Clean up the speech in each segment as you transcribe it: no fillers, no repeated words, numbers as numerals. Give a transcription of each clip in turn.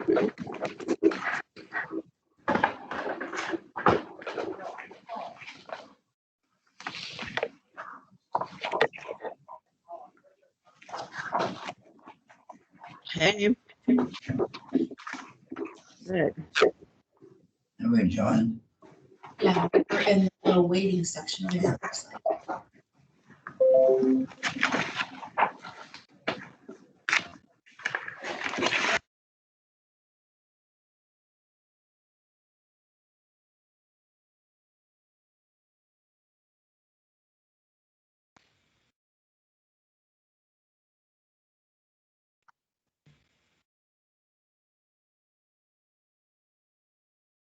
Hey. Good. All right, John. Yeah, we're in the little waiting section of the website.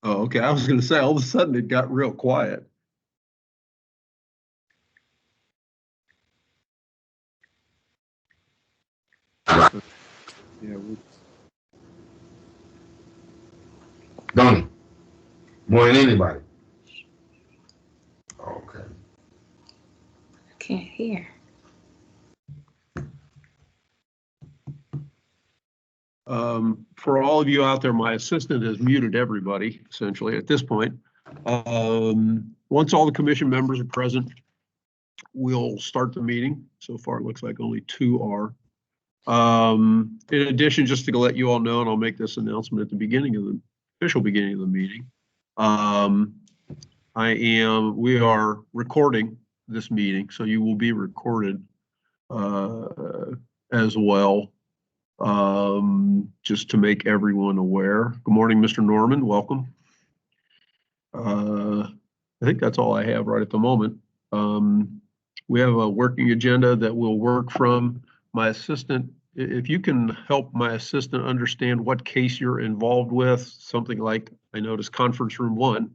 Oh, okay. I was going to say, all of a sudden it got real quiet. Yeah, Donnie, more than anybody. Okay. Can't hear. For all of you out there, my assistant has muted everybody essentially at this point. Once all the commission members are present, we'll start the meeting. So far, it looks like only 2 are. In addition, just to let you all know, and I'll make this announcement at the beginning of the official beginning of the meeting. We are recording this meeting, so you will be recorded as well. Just to make everyone aware. Good morning, Mr. Norman. Welcome. I think that's all I have right at the moment. We have a working agenda that we'll work from. My assistant, if you can help my assistant understand what case you're involved with, something like, I noticed conference room 1.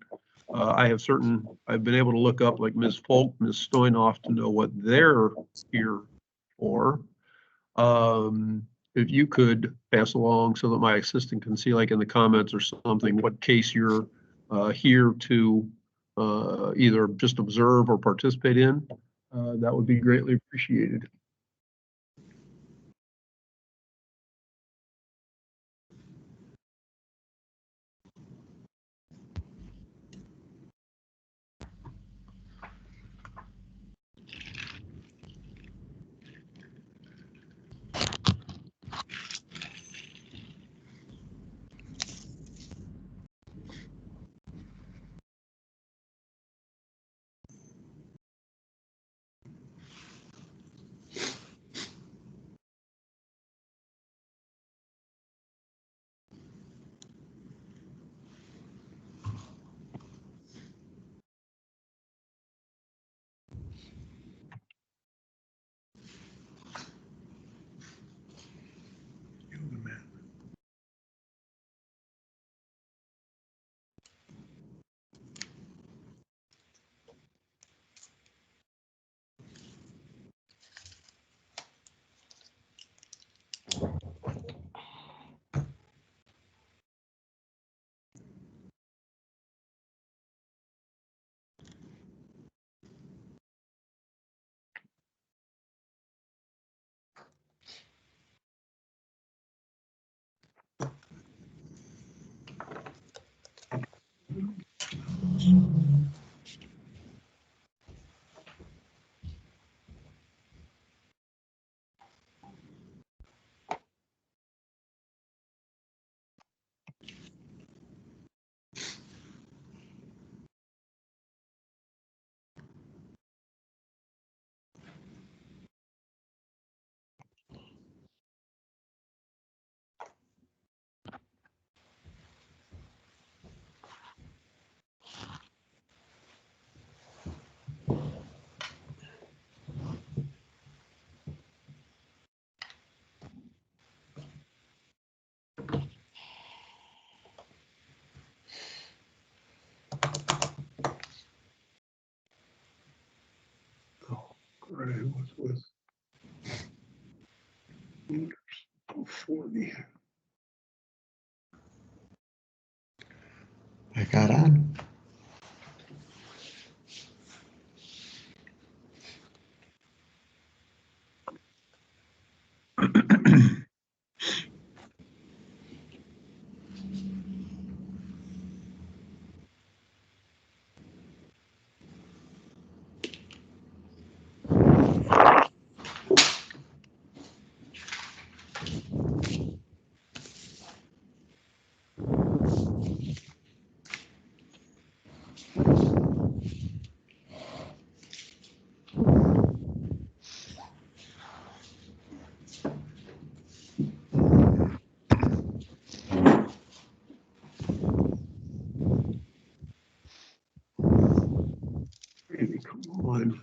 I've been able to look up like Ms. Folk, Ms. Stoynoff to know what they're here for. If you could pass along so that my assistant can see, like in the comments or something, what case you're here to either just observe or participate in, that would be greatly appreciated. Gray was with before me. I got on. One.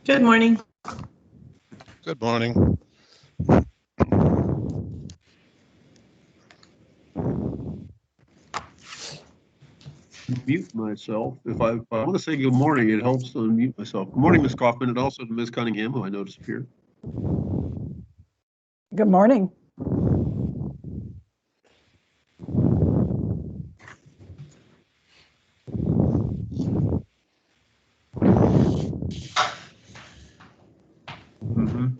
Good morning. Good morning. Mute myself. If I want to say good morning, it helps to unmute myself. Good morning, Ms. Kaufman, and also to Ms. Cunningham, who I noticed appeared. Good morning. Mhm.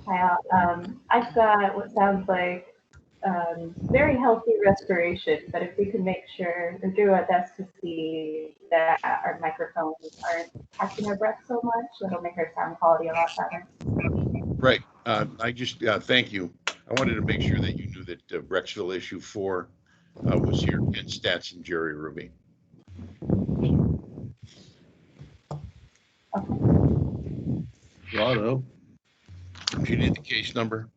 Hi, I've got what sounds like very healthy respiration, but if we can make sure or do our best to see that our microphones aren't catching our breath so much, that'll make our sound quality a lot better. Right. I just, thank you. I wanted to make sure that you knew that Rexville issue 4 was here, Ken Stats and Jerry Ruby. Righto. Do you need the case number?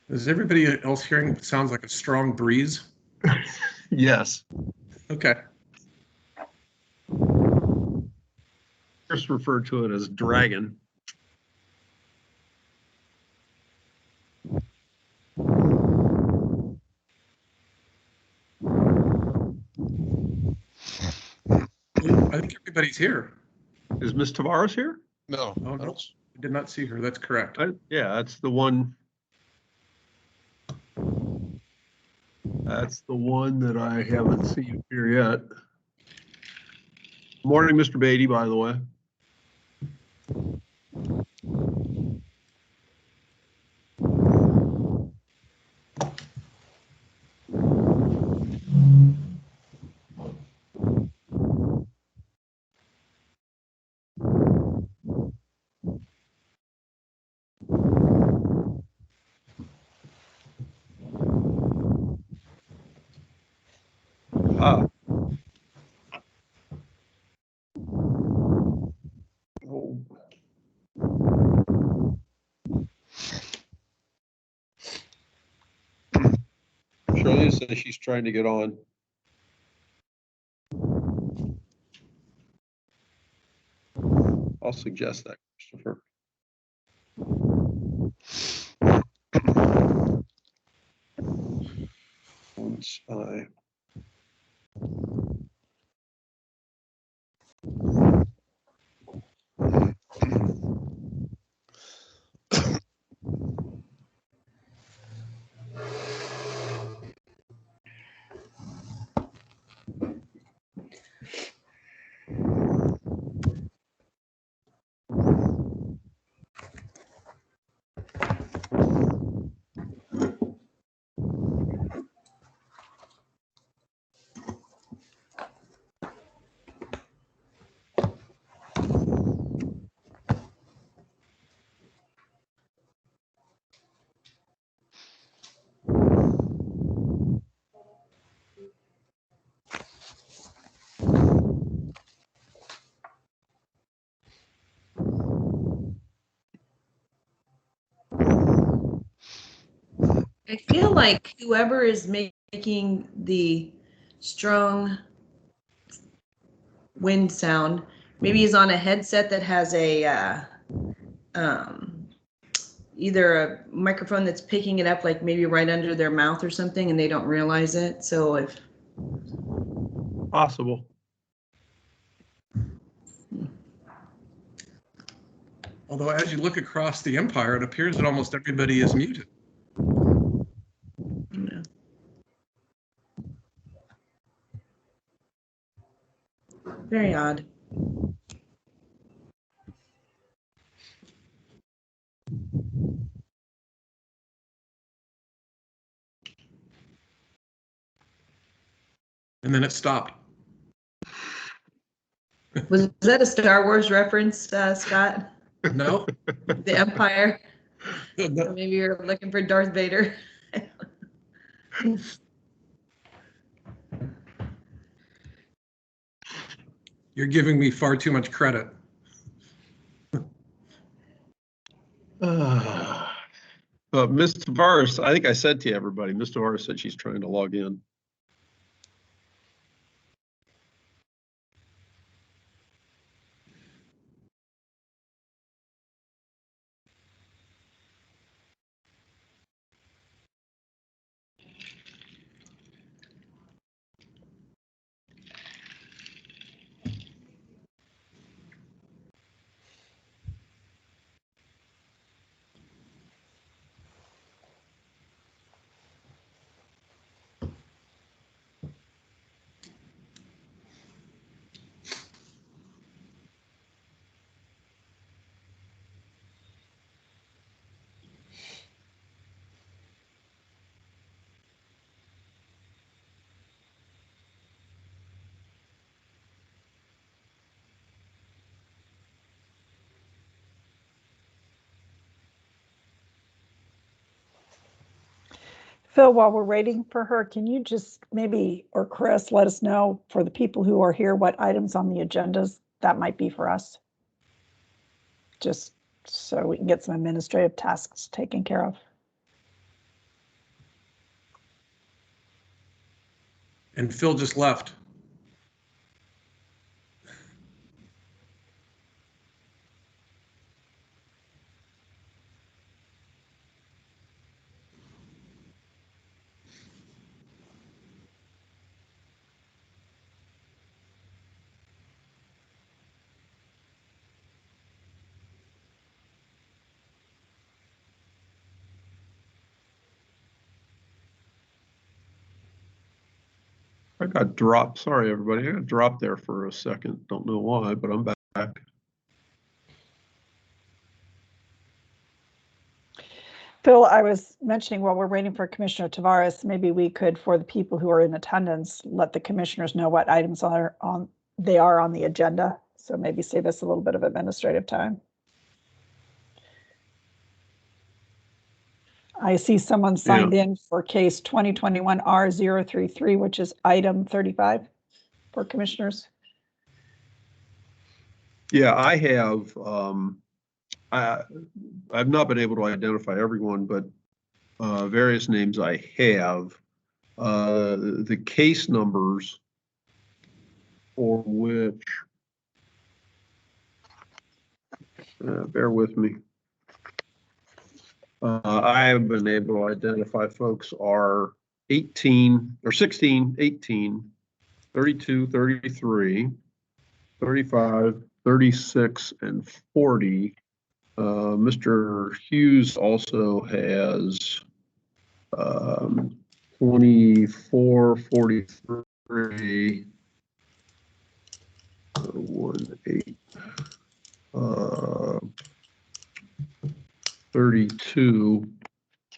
Is everybody else hearing what sounds like a strong breeze? Yes. Okay. Chris referred to it as dragon. I think everybody's here. Is Ms. Tavares here? No. Oh, no. I did not see her. That's correct. Yeah, that's the one. That's the one that I haven't seen here yet. Morning, Mr. Beatty, by the way. Ah. Oh. Shirley says she's trying to get on. I'll suggest that, Christopher. Once I I feel like whoever is making the strong wind sound, maybe he's on a headset that has a either a microphone that's picking it up, like maybe right under their mouth or something, and they don't realize it. So if Possible. Although as you look across the Empire, it appears that almost everybody is muted. yeah. Very odd. And then it stopped. Was that a Star Wars reference, Scott? No? The Empire? Or No. maybe you're looking for Darth Vader. You're giving me far too much credit. Ms. Tavares, I think I said to everybody, Ms. Tavares said she's trying to log in. Phil, while we're waiting for her, can you just maybe, or Chris, let us know for the people who are here, what items on the agendas that might be for us? Just so we can get some administrative tasks taken care of. And Phil just left. I got dropped. Sorry, everybody. I got dropped there for a second. Don't know why, but I'm back. Phil, I was mentioning while we're waiting for Commissioner Tavares, maybe we could, for the people who are in attendance, let the commissioners know what items are on the agenda. So maybe save us a little bit of administrative time. I see someone signed in for case 2021 R033, which is item 35 for commissioners. Yeah, I have. I've not been able to identify everyone, but various names I have. The case numbers for which, bear with me. I have been able to identify folks are 18 or 16, 18, 32, 33, 35, 36, and 40. Mr. Hughes also has 24, 43, 18, 32.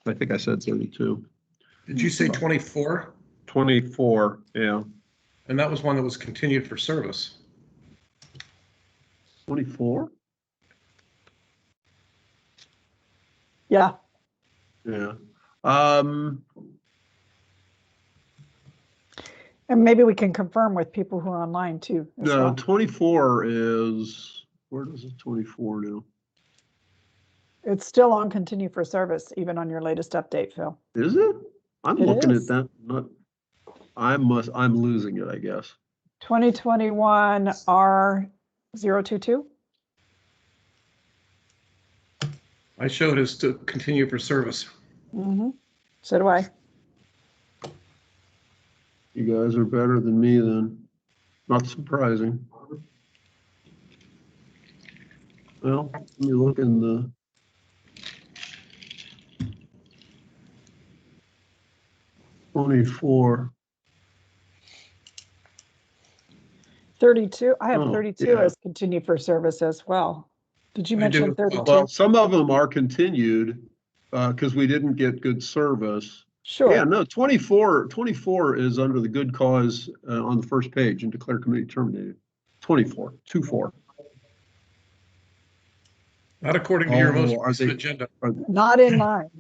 I think I said 32. Did you say 24? 24, yeah. And that was one that was continued for service. 24? Yeah. Yeah. And maybe we can confirm with people who are online too. No, well. 24 is, where does it 24 now? It's still on continue for service, even on your latest update, Phil. Is it? I'm It looking is. at that, I'm losing it, I guess. 2021 R022? I showed us to continue for service. Mm-hmm. So do I. You guys are better than me then. Not surprising. Well, let me look in the. '24. 32, I have Oh, 32 yeah. as continue for service as well. Did you I mention do as well. 32? Well, some of them are continued because we didn't get good service. Sure. Yeah, no, 24 is under the good cause on the first page and declare committee terminated. 24. Not according to your most Oh, are recent they? agenda. Not in mine.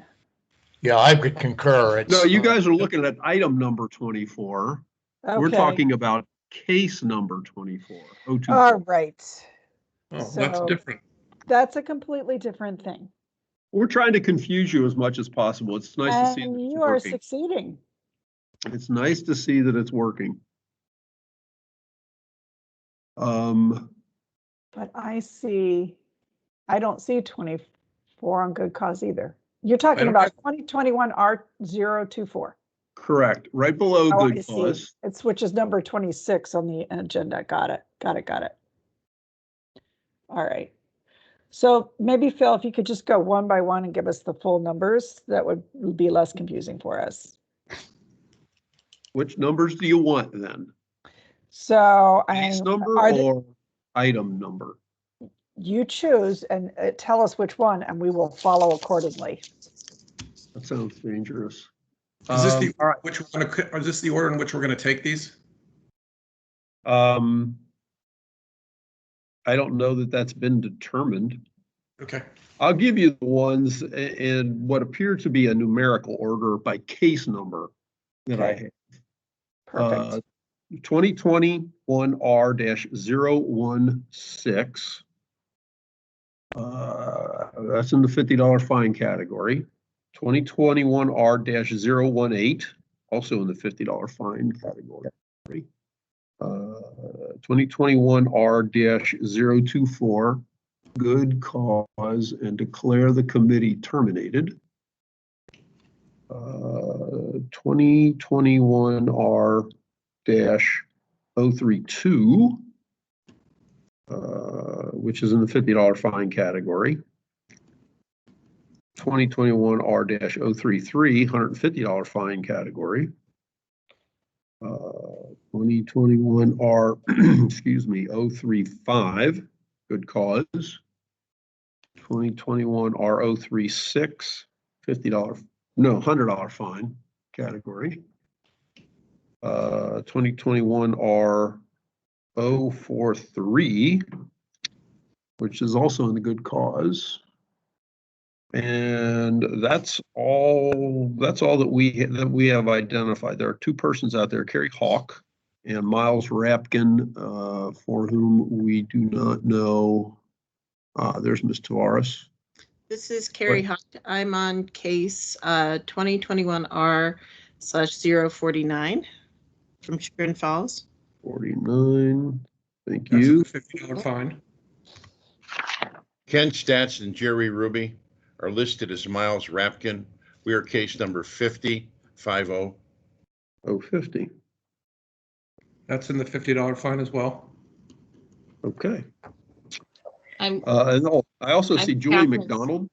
Yeah, I could concur. It's, No, you guys are looking at item number 24. We're Okay. talking about case number 24. All right. Oh, that's So- different. That's a completely different thing. We're trying to confuse you as much as possible. It's nice to see that And it's you are working. succeeding. It's nice to see that it's working. Um, But I don't see 24 on good cause either. You're talking don't about have- 2021 R024. correct, right below Oh, I good see. cause. It's which is number 26 on the agenda. Got it. All right. So maybe Phil, if you could just go one by one and give us the full numbers, that would be less confusing for us. Which numbers do you want then? So Case number are or item number? you choose and tell us which one and we will follow accordingly. That sounds dangerous. Is this the All right. which we're gonna, or is this the order in which we're going to take these? I don't know that that's been determined. Okay. I'll give you the ones in what appear to be a numerical order by case number that I have. Perfect. 2021 R-016. That's in the $50 fine category. 2021 R-018, also in the $50 fine category. 2021 R-024, good cause and declare the committee terminated. 2021 R-032, which is in the $50 fine category. 2021 R-033, $150 fine category. 2021 R, excuse me, 035, good cause. 2021 R-036, $100 fine category. 2021 R-043, which is also in the good cause. And that's all that we have identified. There are two persons out there, Carrie Hawk and Miles Rapkin, for whom we do not know. There's Ms. Tavares. This is Carrie Hawk. I'm on case 2021 R/049 from Chagrin Falls. 49. Thank That's you. a $50 fine. Ken Stats and Jerry Ruby are listed as Miles Rapkin. We are case number 5050. 050. That's in the $50 fine as well. Okay. I'm And I also see I'm Julie Catherine. McDonald.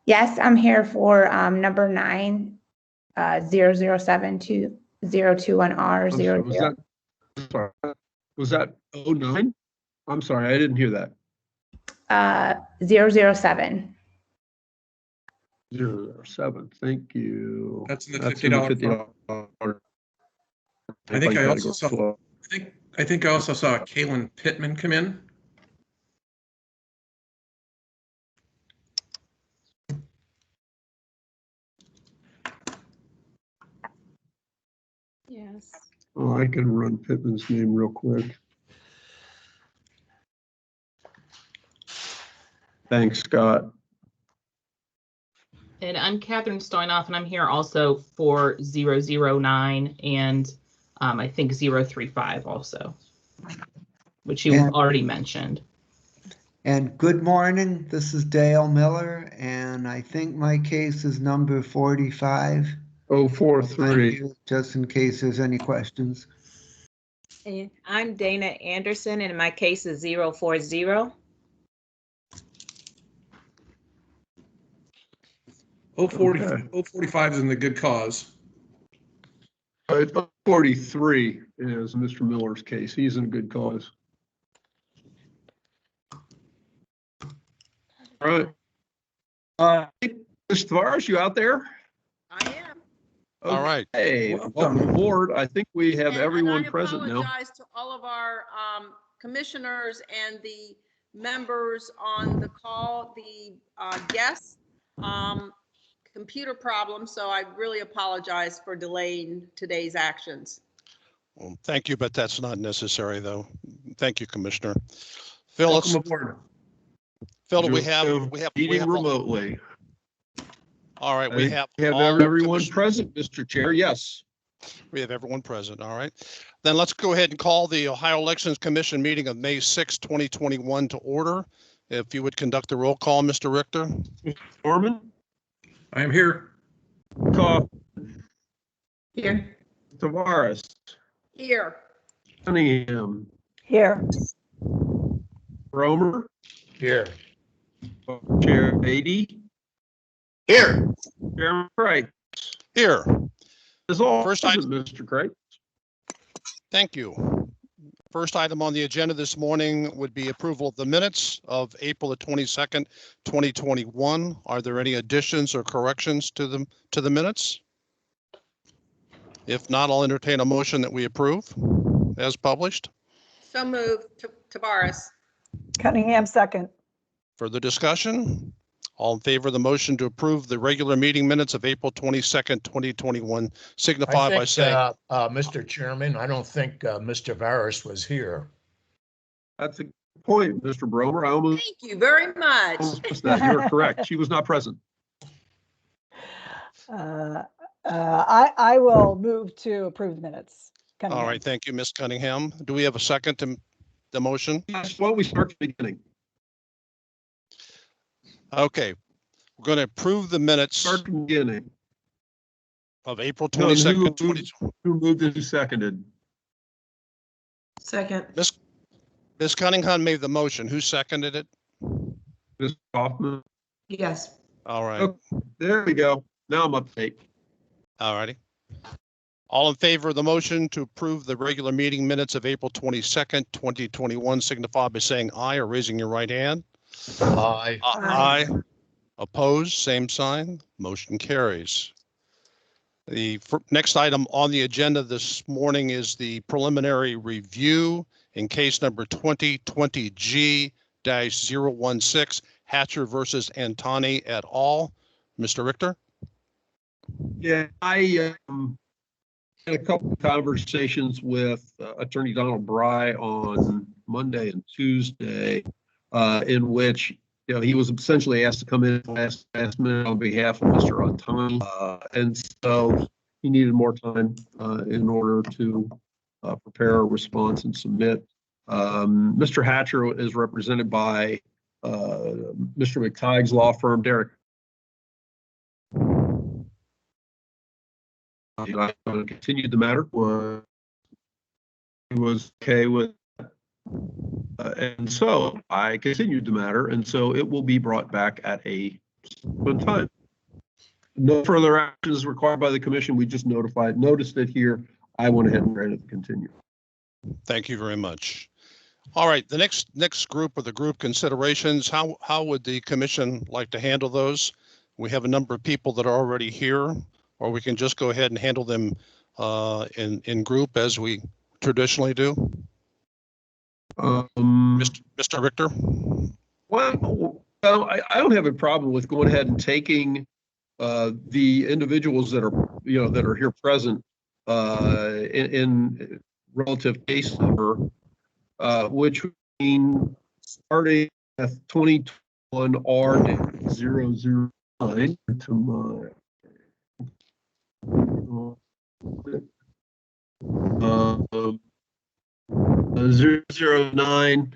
Yes, I'm here for number 9, 0072 021 R I'm sorry, 00. Was that 09? I'm sorry, I didn't hear that. 007. 007. Thank you. That's in the That's $50 fine. I think I also saw. I think I also saw Kaylin Pittman come in. yes. Oh, I can run Pittman's name real quick. Thanks, Scott. And I'm Catherine Stoynoff, and I'm here also for 009 and I think 035 also, which you already mentioned. And good morning, this is Dale Miller, and I think my case is number 45. 043. Just in case there's any questions. And I'm Dana Anderson, and my case is 040. 045 is in the good cause. 43 is Mr. Miller's case. He's in a good cause. All right. Mr. Tavares, you out there? I am. All right. Hey, welcome aboard. I think we have everyone present now. I apologize to all of our commissioners and the members on the call, the guests. Computer problem, so I really apologize for delaying today's actions. Well, thank you, but that's not necessary, though. Thank you, Commissioner. Phyllis. Welcome aboard. Phil, we have meeting remotely. All right, we have everyone present, Mr. Chair. Yes. We have everyone present. All right. Then let's go ahead and call the Ohio Elections Commission meeting of May 6, 2021 to order. If you would conduct the roll call, Mr. Richter. Norman? I am here. Cough. Here. Tavares. Here. Cunningham. Here. Romer. Here. Chair Beatty. Here. Chairman Craig. Here. Is all First present, Mr. Craig. Thank you. First item on the agenda this morning would be approval of the minutes of April the 22nd, 2021. Are there any additions or corrections to the minutes? If not, I'll entertain a motion that we approve as published. So moved. Tavares. Cunningham, second. Further discussion? All in favor of the motion to approve the regular meeting minutes of April 22nd, 2021, signify by saying. Mr. Chairman, I don't think Mr. Tavares was here. That's a good point, Mr. Bromer. I almost Thank you very much. missed that. You're correct. She was not present. I will move to approve the minutes. Cunningham. All right, thank you, Ms. Cunningham. Do we have a second to the motion? Yes, why don't we start at the beginning? Okay, we're going to approve the minutes Start at the beginning. of April 22nd, 2020. Who moved and who seconded? Second. Ms. Cunningham made the motion. Who seconded it? Ms. Hoffman. Yes. All right. Oh, there we go. Now I'm up to date. All righty. All in favor of the motion to approve the regular meeting minutes of April 22nd, 2021, signify by saying aye or raising your right hand. Aye. Aye. Opposed, same sign. Motion carries. The next item on the agenda this morning is the preliminary review in case number 2020G-016, Hatcher versus Antoni et al. Mr. Richter? Yeah, I had a couple of conversations with Attorney Donald Bry on Monday and Tuesday, in which he was essentially asked to come in last minute on behalf of Mr. Antoni, and so he needed more time in order to prepare a response and submit. Mr. Hatcher is represented by Mr. McTighe's law firm, Derek. I continued the matter. He was okay with and so I continued the matter, and so it will be brought back at a subsequent time. No further action is required by the commission. We just noticed it here. I went ahead and granted the continue. Thank you very much. All right, the next group are the group considerations. How would the commission like to handle those? We have a number of people that are already here, or we can just go ahead and handle them in group as we traditionally do. Mr. Richter? Well, I don't have a problem with going ahead and taking the individuals that are here present in relative case number, which would mean starting at 2020 009 to my 009,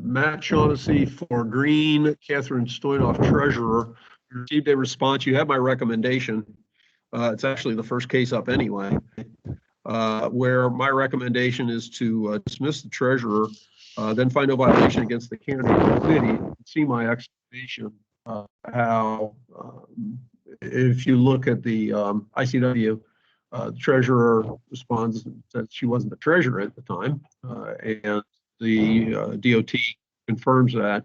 Matt Shaughnessy for Green, Catherine Stoynoff treasurer. Received a response. You have my recommendation. It's actually the first case up anyway, where my recommendation is to dismiss the treasurer, then find no violation against the candidate committee. See my explanation how if you look at the ICW, the treasurer responds that she wasn't the treasurer at the time, and the DOT confirms that.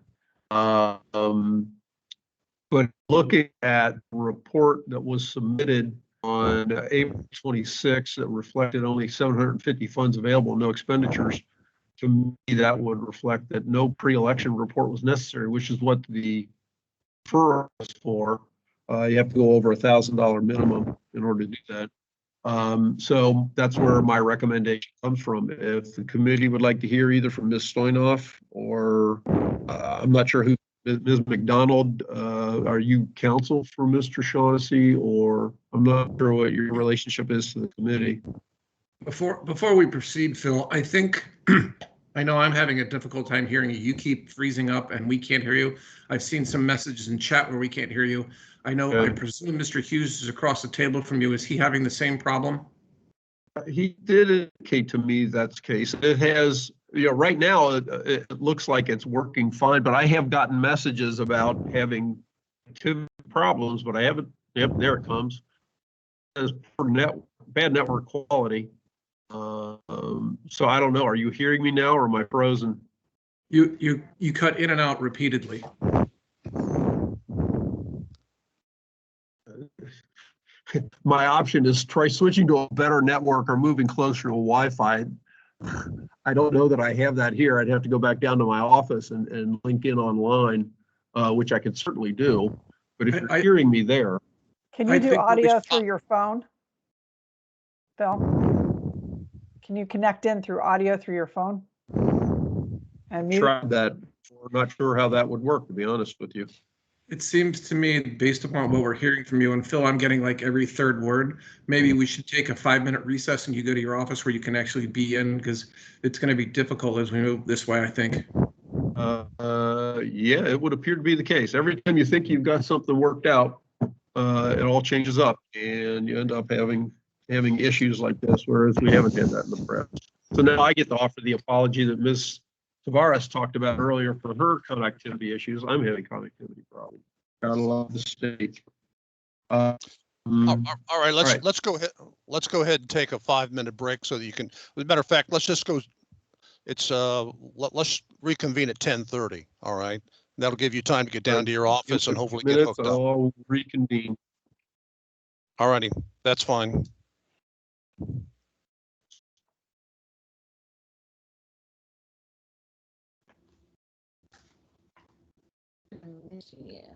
But looking at the report that was submitted on April 26 that reflected only 750 funds available, no expenditures, to me that would reflect that no pre-election report was necessary, which is what the referral is for. You have to go over $1,000 minimum in order to do that. So that's where my recommendation comes from. If the committee would like to hear either from Ms. Stoynoff or I'm not sure who, Ms. McDonald, are you counsel for Mr. Shaughnessy, or I'm not sure what your relationship is to the committee. Before we proceed, Phil, I think I know I'm having a difficult time hearing you. You keep freezing up and we can't hear you. I've seen some messages in chat where we can't hear you. I know, I presume Mr. Hughes is across the table from you. Is he having the same problem? He did indicate to me that's the case. It has, right now it looks like it's working fine, but I have gotten messages about having problems, but I haven't. Yep, there it comes. As for bad network quality. So I don't know. Are you hearing me now, or am I frozen? You cut in and out repeatedly. My option is try switching to a better network or moving closer to Wi-Fi. I don't know that I have that here. I'd have to go back down to my office and link in online, which I could certainly do. But if you're hearing me there. Can you do audio through your phone, Phil? Can you connect in through audio through your phone? And mute? Tried that. I'm not sure how that would work, to be honest with you. It seems to me, based upon what we're hearing from you, and Phil, I'm getting like every third word. Maybe we should take a 5-minute recess and you go to your office where you can actually be in, because it's going to be difficult as we move this way, I think. Yeah, it would appear to be the case. Every time you think you've got something worked out, it all changes up and you end up having issues like this, whereas we haven't had that in the past. So now I get to offer the apology that Ms. Tavares talked about earlier for her connectivity issues. I'm having connectivity problems. Gotta love the state. All right, let's go ahead. Let's go ahead and take a 5-minute break so that you can. As a matter of fact, let's just go. It's let's reconvene at 10:30. All right, that'll give you time to get down to your office and hopefully get hooked up. I'll reconvene. All righty, that's fine. Yeah.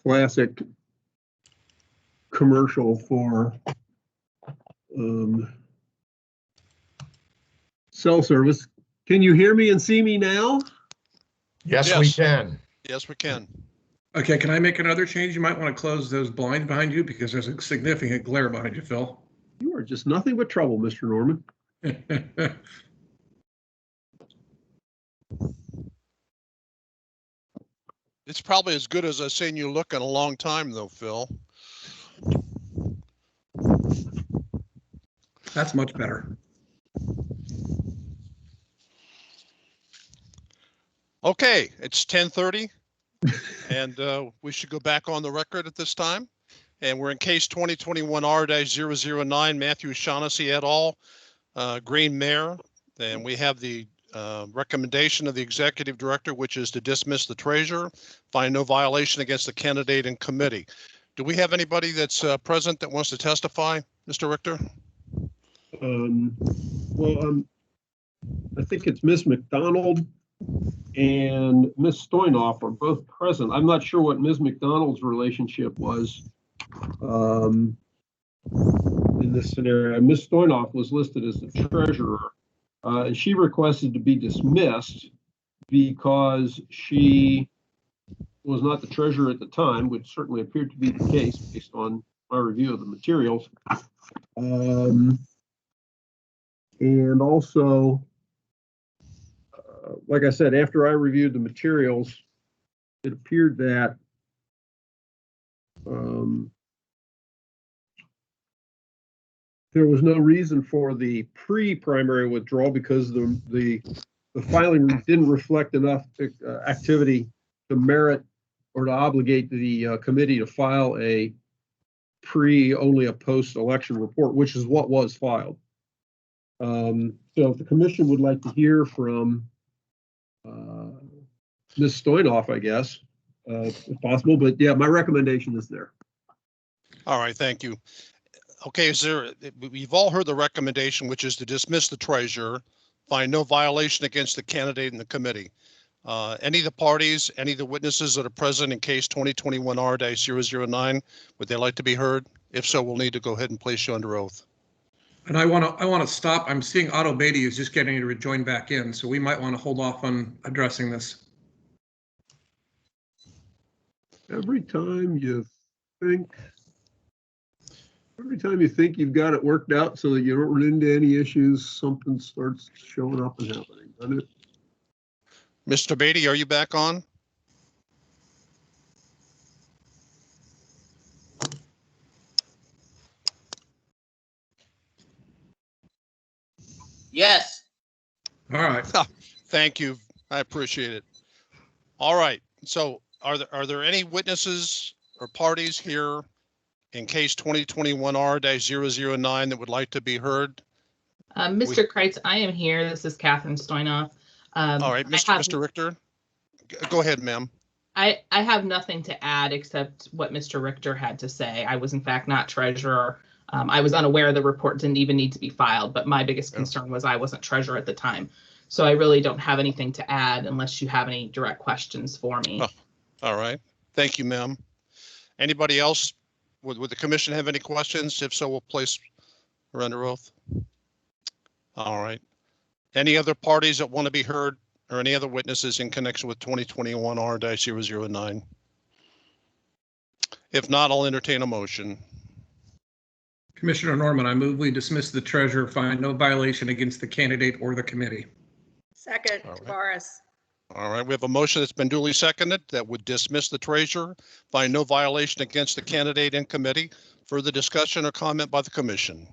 classic commercial for cell service. Can you hear me and see me now? Yes, we can. Yes, we can. Okay, can I make another change? You might want to close those blinds behind you because there's a significant glare behind you, Phil. You are just nothing but trouble, Mr. Norman. It's probably as good as I've seen you look in a long time, though, Phil. That's much better. Okay, it's 10:30, and we should go back on the record at this time. And we're in case 2021R-009, Matthew Shaughnessy et al., Green Mare. And we have the recommendation of the executive director, which is to dismiss the treasurer, find no violation against the candidate and committee. Do we have anybody that's present that wants to testify, Mr. Richter? I think it's Ms. McDonald and Ms. Stoynoff are both present. I'm not sure what Ms. McDonald's relationship was in this scenario. Ms. Stoynoff was listed as the treasurer, and she requested to be dismissed because she was not the treasurer at the time, which certainly appeared to be the case based on my review of the materials. And also, like I said, after I reviewed the materials, it appeared that there was no reason for the pre-primary withdrawal because the filing didn't reflect enough activity to merit or to obligate the committee to file a only a post-election report, which is what was filed. So if the commission would like to hear from Ms. Stoynoff, I guess, if possible, but yeah, my recommendation is there. All right, thank you. Okay, we've all heard the recommendation, which is to dismiss the treasurer, find no violation against the candidate and the committee. Any of the parties, any of the witnesses that are present in case 2021R-009, would they like to be heard? If so, we'll need to go ahead and place you under oath. And I want to stop. I'm seeing Otto Beatty is just getting to join back in, so we might want to hold off on addressing this. Every time you think you've got it worked out so that you don't run into any issues, something starts showing up and happening, doesn't it? Mr. Beatty, are you back on? Yes. All right. Thank you. I appreciate it. All right. So are there any witnesses or parties here in case 2021R-009 that would like to be heard? Mr. Kreitz, I am here. This is Catherine Stoynoff. All right, Mr. Richter, go ahead, ma'am. I have nothing to add except what Mr. Richter had to say. I was in fact not treasurer. I was unaware the report didn't even need to be filed, but my biggest concern was I wasn't treasurer at the time. So I really don't have anything to add unless you have any direct questions for me. Oh, all right. Thank you, ma'am. Anybody else? Would the commission have any questions? If so, we'll place her under oath. All right. Any other parties that want to be heard or any other witnesses in connection with 2021R-009? If not, I'll entertain a motion. Commissioner Norman, I move we dismiss the treasurer, find no violation against the candidate or the committee. Second, Tavares. All right, we have a motion that's been duly seconded that would dismiss the treasurer, find no violation against the candidate and committee. Further discussion or comment by the commission?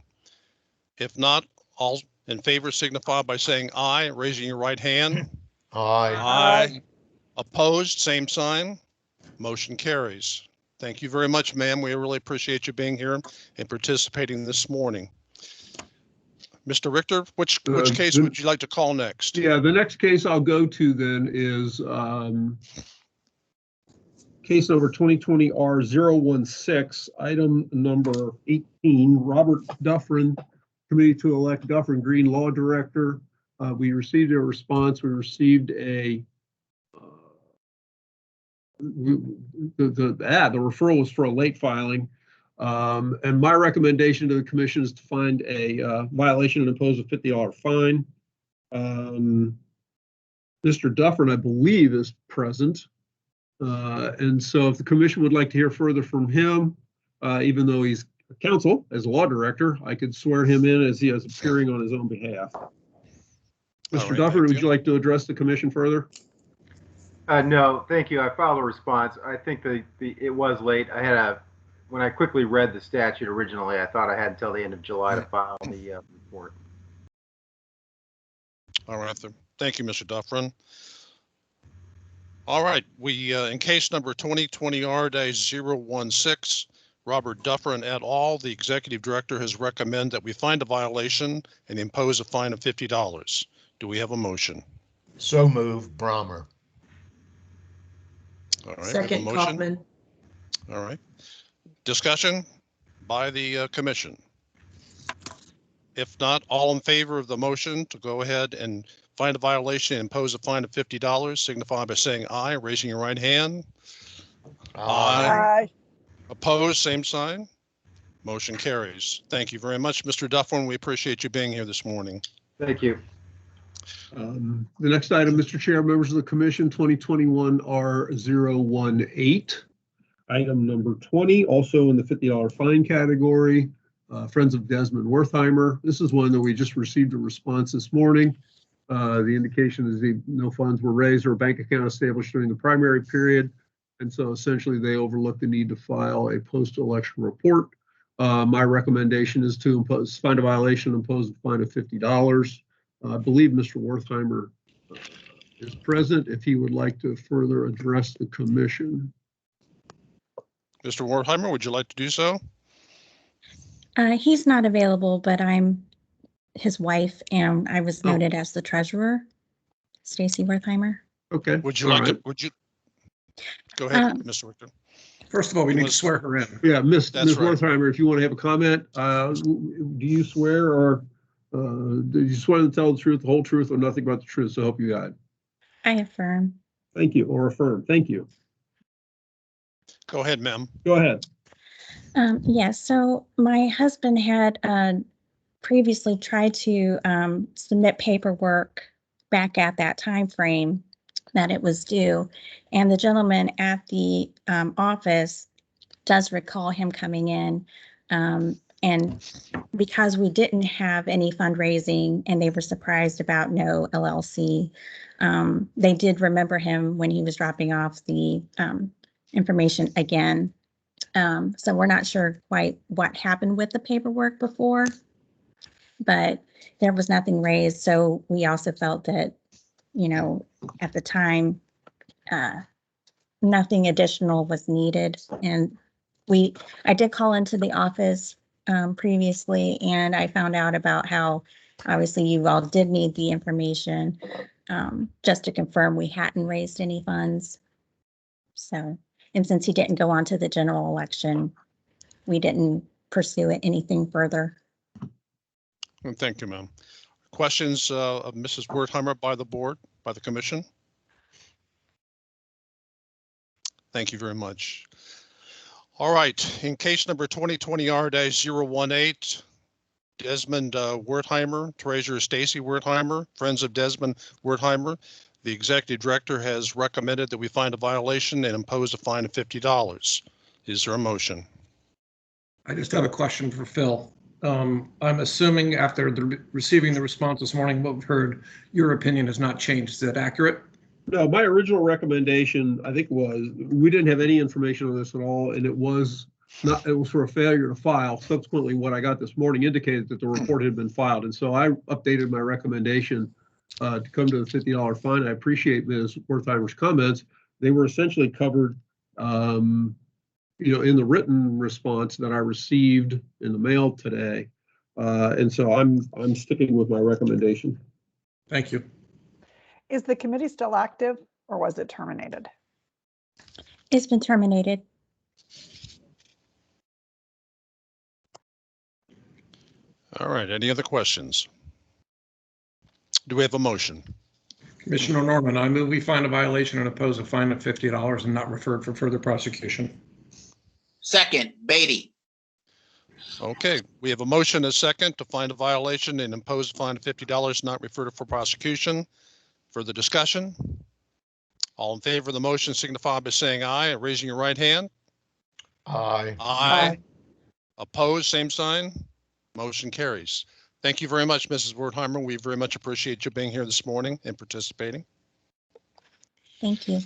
If not, all in favor signify by saying aye, raising your right hand. Aye. Aye. Opposed, same sign. Motion carries. Thank you very much, ma'am. We really appreciate you being here and participating this morning. Mr. Richter, which case would you like to call next? Yeah, the next case I'll go to then is case number 2020R016, item number 18, Robert Dufferin, Committee to Elect Dufferin Green Law Director. We received a response. We received a the referral was for a late filing. And my recommendation to the commission is to find a violation and impose a $50 fine. Mr. Dufferin, I believe, is present. And so if the commission would like to hear further from him, even though he's counsel as law director, I could swear him in as he is appearing on his own behalf. Mr. Dufferin, would you like to address the commission further? No, thank you. I filed a response. I think it was late. When I quickly read the statute originally, I thought I had until the end of July to file the report. All right. Thank you, Mr. Dufferin. All right. We, in case number 2020R-016, Robert Dufferin et al., the executive director has recommended that we find a violation and impose a fine of $50. Do we have a motion? So moved, Brommer. All right. Second, Kaufman. All right. Discussion by the commission. If not, all in favor of the motion to go ahead and find a violation and impose a fine of $50, signify by saying aye, raising your right hand. Aye. Opposed, same sign. Motion carries. Thank you very much, Mr. Dufferin. We appreciate you being here this morning. Thank you. The next item, Mr. Chair, members of the commission, 2021R-018. Item number 20, also in the $50 fine category, Friends of Desmond Wertheimer. This is one that we just received a response this morning. The indication is no funds were raised or a bank account established during the primary period. And so essentially they overlooked the need to file a post-election report. My recommendation is to find a violation and impose a fine of $50. I believe Mr. Wertheimer is present if he would like to further address the commission. Mr. Wertheimer, would you like to do so? He's not available, but I'm his wife, and I was noted as the treasurer, Stacy Wertheimer. Okay. Would you like to? Would you go ahead, Mr. Richter? First of all, we need to swear her in. Yeah, Ms. That's right. Wertheimer, if you want to have a comment, do you swear or do you swear to tell the truth, the whole truth, or nothing but the truth? So help you God. I affirm. Thank you, or affirm. Thank you. Go ahead, ma'am. Go ahead. Yes, so my husband had previously tried to submit paperwork back at that time frame that it was due, and the gentleman at the office does recall him coming in, and because we didn't have any fundraising and they were surprised about no LLC, they did remember him when he was dropping off the information again. So we're not sure quite what happened with the paperwork before, but there was nothing raised. So we also felt that, you know, at the time, nothing additional was needed. And I did call into the office previously, and I found out about how obviously you all did need the information just to confirm we hadn't raised any funds. So, and since he didn't go on to the general election, we didn't pursue it anything further. And thank you, ma'am. Questions of Mrs. Wertheimer by the board, by the commission? Thank you very much. All right, in case number 2020R-018, Desmond Wertheimer, Treasurer Stacy Wertheimer, Friends of Desmond Wertheimer. The executive director has recommended that we find a violation and impose a fine of $50. Is there a motion? I just have a question for Phil. I'm assuming after receiving the response this morning, what we've heard, your opinion has not changed. Is that accurate? No, my original recommendation, I think, was we didn't have any information on this at all, and it was for a failure to file. Subsequently, what I got this morning indicated that the report had been filed, and so I updated my recommendation to come to the $50 fine. I appreciate Ms. Wertheimer's comments. They were essentially covered, in the written response that I received in the mail today, and so I'm sticking with my recommendation. Thank you. Is the committee still active, or was it terminated? It's been terminated. All right, any other questions? Do we have a motion? Commissioner Norman, I move we find a violation and impose a fine of $50 and not referred for further prosecution. Second, Beatty. Okay, we have a motion, a second, to find a violation and impose a fine of $50, not referred for prosecution. Further discussion? All in favor of the motion signify by saying aye and raising your right hand. Aye. Aye. Opposed, same sign. Motion carries. Thank you very much, Mrs. Wertheimer. We very much appreciate you being here this morning and participating. Thank you.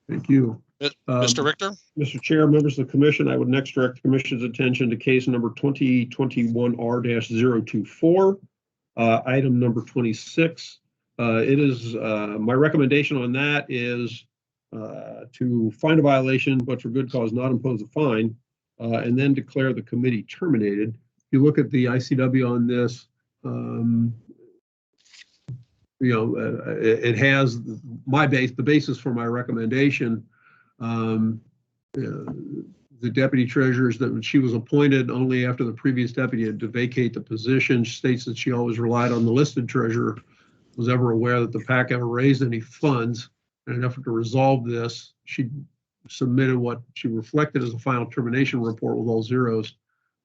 Thank you. Mr. Richter? Mr. Chair, members of the commission, I would next direct the commission's attention to case number 2021R-024, item number 26. It is my recommendation on that is to find a violation, but for good cause not impose a fine, and then declare the committee terminated. If you look at the ICW on this, it has the basis for my recommendation. The deputy treasurer, that she was appointed only after the previous deputy had to vacate the position. She states that she always relied on the listed treasurer, was ever aware that the PAC ever raised any funds. In an effort to resolve this, she submitted what she reflected as a final termination report with all zeros,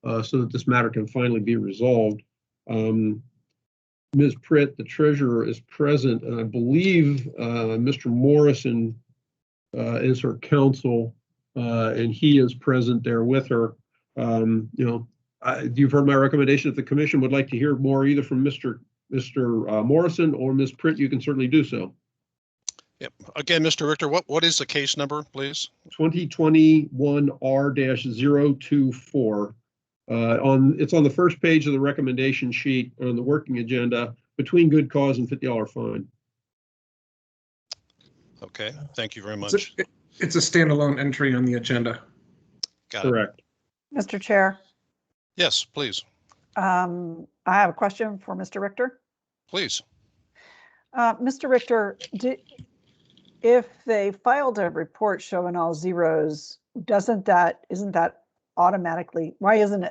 so that this matter can finally be resolved. Ms. Pritt, the treasurer, is present, and I believe Mr. Morrison is her counsel, and he is present there with her. You've heard my recommendation. If the commission would like to hear more either from Mr. Morrison or Ms. Pritt, you can certainly do so. Yep. Again, Mr. Richter, what is the case number, please? 2021R-024. It's on the first page of the recommendation sheet on the working agenda, between good cause and $50 fine. Okay, thank you very much. It's a standalone entry on the agenda. Got Correct. Mr. Chair, Yes, please. I have a question for Mr. Richter. Please. Mr. Richter, if they filed a report showing all zeros, isn't that automatically, why isn't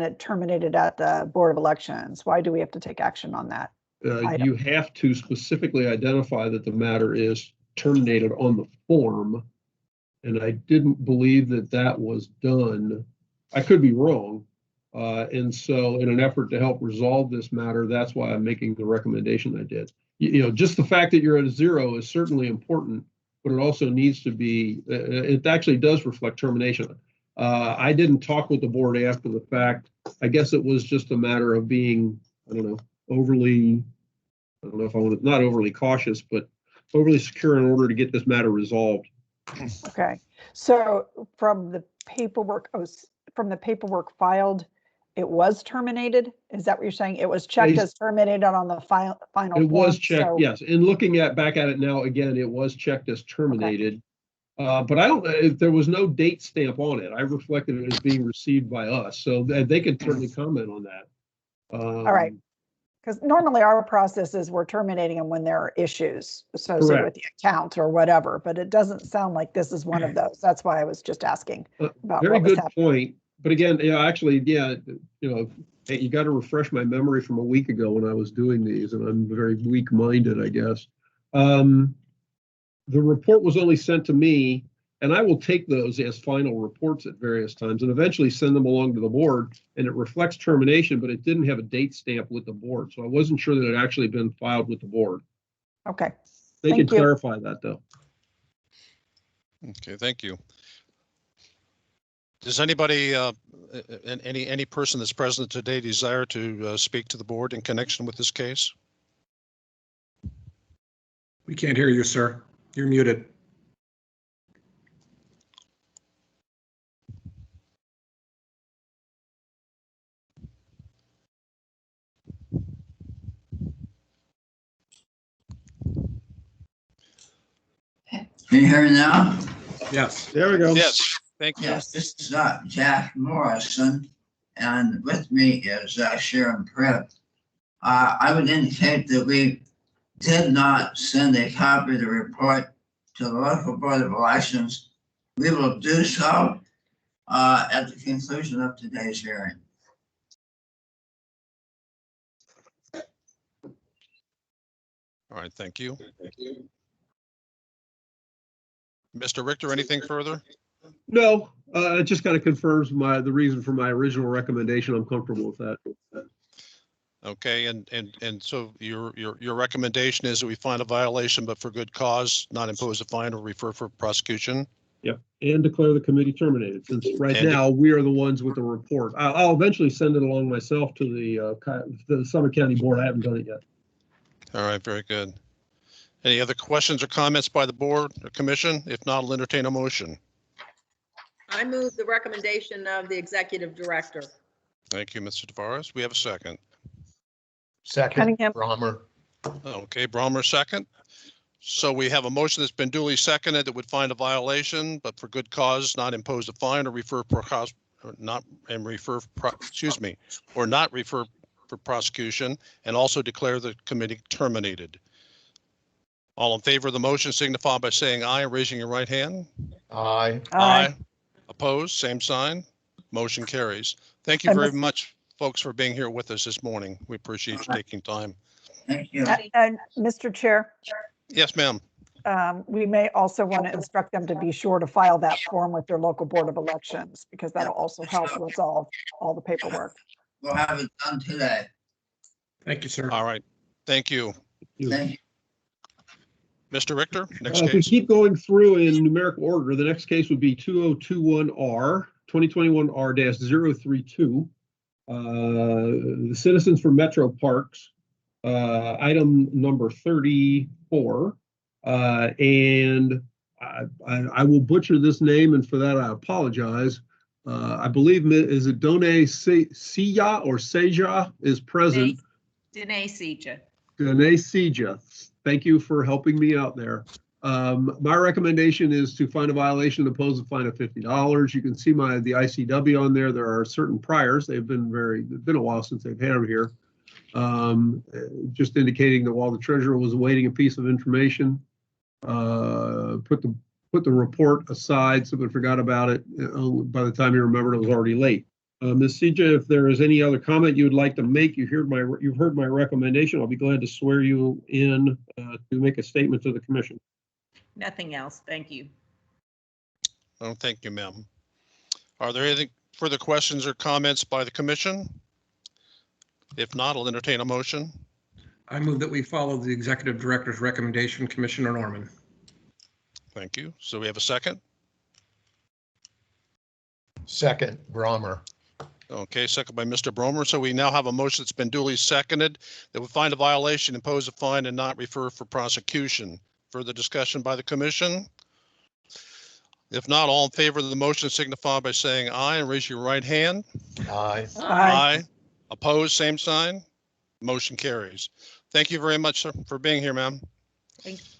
it terminated at the Board of Elections? Why do we have to take action on that? You have to specifically identify that the matter is terminated on the form, and I didn't believe that was done. I could be wrong, and so in an effort to help resolve this matter, that's why I'm making the recommendation I did. Just the fact that you're at a zero is certainly important, but it also needs to be, it actually does reflect termination. I didn't talk with the board after the fact. I guess it was just a matter of being, not overly cautious, but overly secure in order to get this matter resolved. Okay, so from the paperwork filed, it was terminated? Is that what you're saying? It was checked as terminated on the final It was form, checked, so- yes. And looking back at it now, again, it was checked as terminated. But I don't, there was no date stamp on it. I reflected it as being received by us, so they could certainly comment on that. All right, because normally our process is we're terminating them when there are issues associated Correct. with the account or whatever, but it doesn't sound like this is one of those. That's why I was just asking about Very what was good happening. point. But again, hey, you got to refresh my memory from a week ago when I was doing these, and I'm very weak-minded, I guess. The report was only sent to me, and I will take those as final reports at various times and eventually send them along to the board, and it reflects termination, but it didn't have a date stamp with the board. So I wasn't sure that it had actually been filed with the board. Okay. They Thank could you. clarify that, though. Okay, thank you. Does anybody, any person that's present today desire to speak to the board in connection with this case? We can't hear you, sir. You're muted. Can you hear me now? Yes. There we go. Yes, thank you. Yes, this is Jack Morrison, and with me is Sharon Pritt. I would indicate that we did not send a copy of the report to the local Board of Elections. We will do so at the conclusion of today's hearing. All right, thank you. Mr. Richter, anything further? No, it just kind of confirms the reason for my original recommendation. I'm comfortable with that. Okay, and so your recommendation is that we find a violation, but for good cause, not impose a fine or refer for prosecution? Yep, and declare the committee terminated, since right now we are the ones with the report. I'll eventually send it along myself to the Summit County Board. I haven't done it yet. All right, very good. Any other questions or comments by the board or commission? If not, I'll entertain a motion. I move the recommendation of the executive director. Thank you, Mr. Tavares. We have a second. Second, Cunningham. Brommer. Okay, Brommer, second. So we have a motion that's been duly seconded that would find a violation, but for good cause, not impose a fine or refer or not refer for prosecution, and also declare the committee terminated. All in favor of the motion signify by saying aye and raising your right hand. Aye. Aye. Opposed, same sign. Motion carries. Thank you And very Ms. much, folks, for being here with us this morning. We appreciate you taking time. Thank you. And Mr. Chair, Yes, ma'am. we may also want to instruct them to be sure to file that form with their local Board of Elections, because that'll also help resolve all the paperwork. We'll have it done today. Thank you, sir. All right. Thank you. Thank you. Mr. Richter, next If we case. keep going through in numerical order, the next case would be 2021R, 2021R-032. The Citizens for Metro Parks, item number 34. And I will butcher this name, and for that I apologize. I believe, is it Done Sija or Seja is present. Danae Seja. Danae Seja. Thank you for helping me out there. My recommendation is to find a violation and impose a fine of $50. You can see the ICW on there. There are certain priors. It's been a while since they've had them here. Just indicating that while the treasurer was awaiting a piece of information, put the report aside. Someone forgot about it. By the time you remembered, it was already late. Ms. Seja, if there is any other comment you would like to make, you've heard my recommendation. I'll be glad to swear you in to make a statement to the commission. Nothing else. Thank you. Oh, thank you, ma'am. Are there any further questions or comments by the commission? If not, I'll entertain a motion. I move that we follow the executive director's recommendation, Commissioner Norman. Thank you. So we have a second. Second, Brommer. Okay, second by Mr. Bromer. So we now have a motion that's been duly seconded that would find a violation, impose a fine, and not refer for prosecution. Further discussion by the commission? If not, all in favor of the motion signify by saying aye and raise your right hand. Aye. Aye. Opposed, same sign. Motion carries. Thank you very much, sir, for being here, ma'am. Thanks.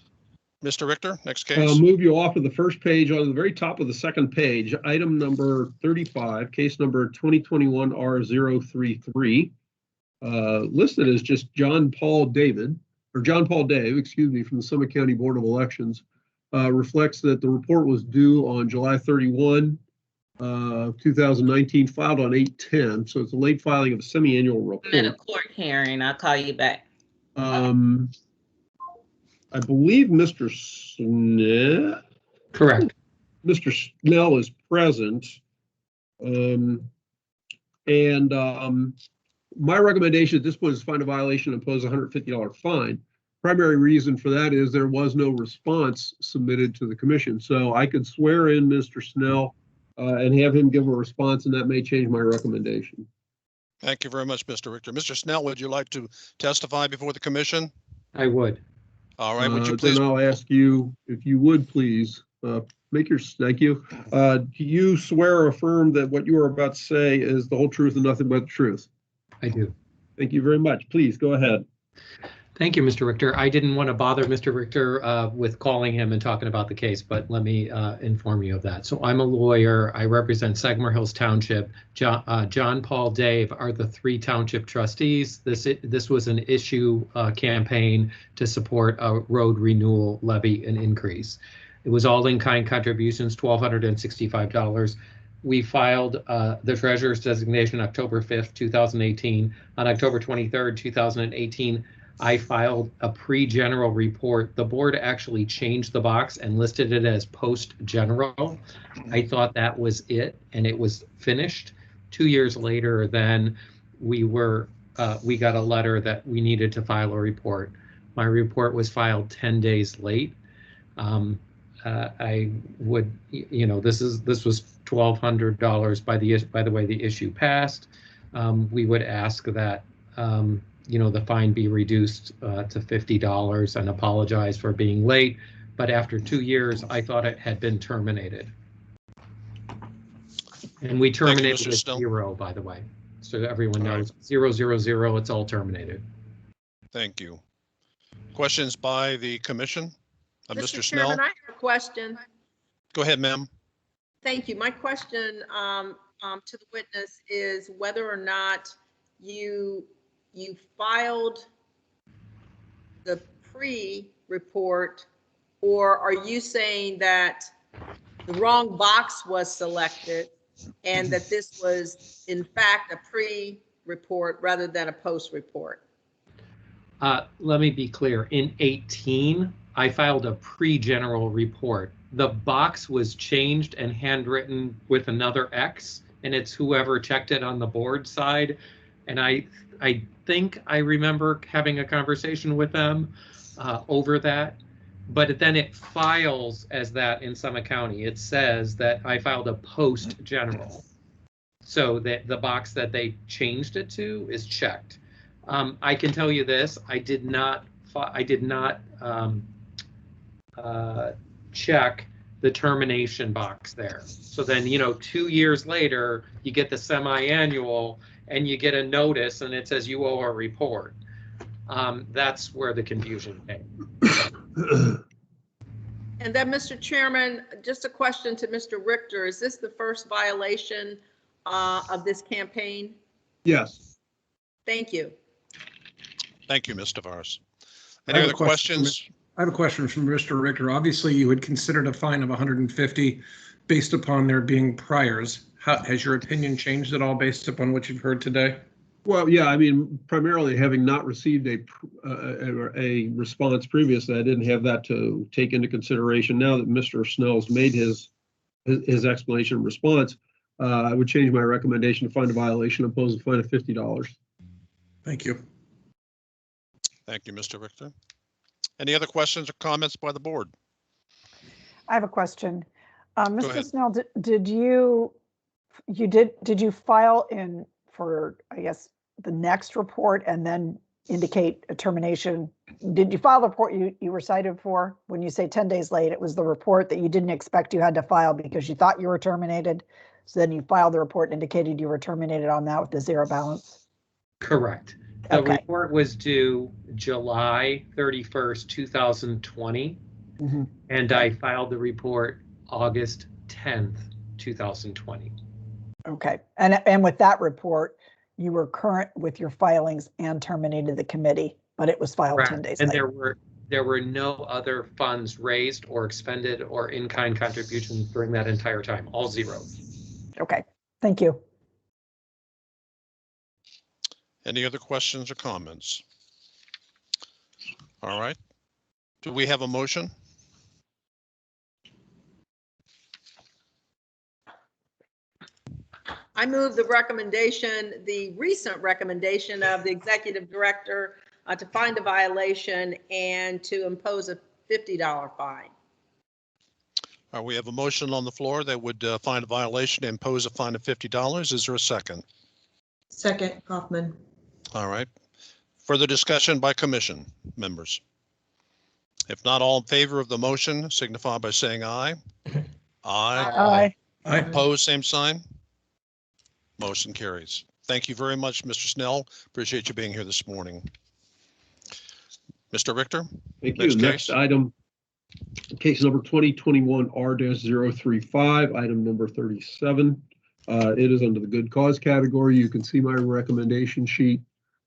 Mr. Richter, next I'll case. move you off of the first page on the very top of the second page, item number 35, case number 2021R033. Listed as just John Paul Dave, excuse me, from the Summit County Board of Elections. Reflects that the report was due on July 31, 2019, filed on 8/10. So it's a late filing of a semi-annual report. I'm in a court hearing. I'll call you back. I believe Mr. Snell. Correct. Mr. Snell is present. My recommendation at this point is find a violation and impose a $150 fine. Primary reason for that is there was no response submitted to the commission. So I could swear in Mr. Snell and have him give a response, and that may change my recommendation. Thank you very much, Mr. Richter. Mr. Snell, would you like to testify before the commission? I would. All right, would you please? Then I'll ask you, if you would please, thank you. Do you swear or affirm that what you are about to say is the whole truth and nothing but the truth? I do. Thank you very much. Please go ahead. Thank you, Mr. Richter. I didn't want to bother Mr. Richter with calling him and talking about the case, but let me inform you of that. So I'm a lawyer. I represent Sagamore Hills Township. John Paul Dave are the three township trustees. This was an issue campaign to support a road renewal levy and increase. It was all in-kind contributions, $1,265. We filed the treasurer's designation October 5th, 2018. On October 23rd, 2018, I filed a pre-general report. The board actually changed the box and listed it as post-general. I thought that was it, and it was finished. 2 years later, then we got a letter that we needed to file a report. My report was filed 10 days late. I would, this was $1,200 by the way the issue passed. We would ask that the fine be reduced to $50 and apologize for being late. But after 2 years, I thought it had been terminated. And we terminated with 0, by the way, so everyone knows. 000, it's all terminated. Thank you. Questions by the commission? Mr. Snell? Chairman, I have a question. Go ahead, ma'am. Thank you. My question to the witness is whether or not you filed the pre-report, or are you saying that the wrong box was selected and that this was in fact a pre-report rather than a post-report? Let me be clear. In 18, I filed a pre-general report. The box was changed and handwritten with another X, and it's whoever checked it on the board side. And I think I remember having a conversation with them over that, but then it files as that in Summit County. It says that I filed a post-general, so that the box that they changed it to is checked. I can tell you this: I did not check the termination box there. So then, 2 years later, you get the semi-annual and you get a notice and it says you owe a report. That's where the confusion came. And then, Mr. Chairman, just a question to Mr. Richter. Is this the first violation of this campaign? Yes. Thank you. Thank you, Ms. Tavares. Any other questions? I have a question from Mr. Richter. Obviously, you had considered a fine of $150 based upon there being priors. Has your opinion changed at all based upon what you've heard today? Well, yeah, primarily having not received a response previously, I didn't have that to take into consideration. Now that Mr. Snell's made his explanation and response, I would change my recommendation to find a violation, impose a fine of $50. Thank you. Thank you, Mr. Richter. Any other questions or comments by the board? I have a question. Mr. Snell, did you file in for, I guess, the next report and then indicate a termination? Did you file the report you were cited for? When you say 10 days late, it was the report that you didn't expect you had to file because you thought you were terminated. So then you filed the report and indicated you were terminated on that with the 0 balance? Correct. The report was due July 31st, 2020, and I filed the report August 10th, 2020. Okay, and with that report, you were current with your filings and terminated the committee, but it was filed 10 days and later. there were no other funds raised or expended or in-kind contributions during that entire time, all 0. Okay, thank you. Any other questions or comments? All right. Do we have a motion? I move the recent recommendation of the executive director to find a violation and to impose a $50 fine. We have a motion on the floor that would find a violation and impose a fine of $50. Is there a second? Second, Kaufman. All right. Further discussion by commission members? If not, all in favor of the motion signify by saying aye. Aye. Aye. Opposed, same sign. Motion carries. Thank you very much, Mr. Snell. Appreciate you being here this morning. Mr. Richter? Thank you. Next item, case number 2021 R-035, item number 37. It is under the good cause category. You can see my recommendation sheet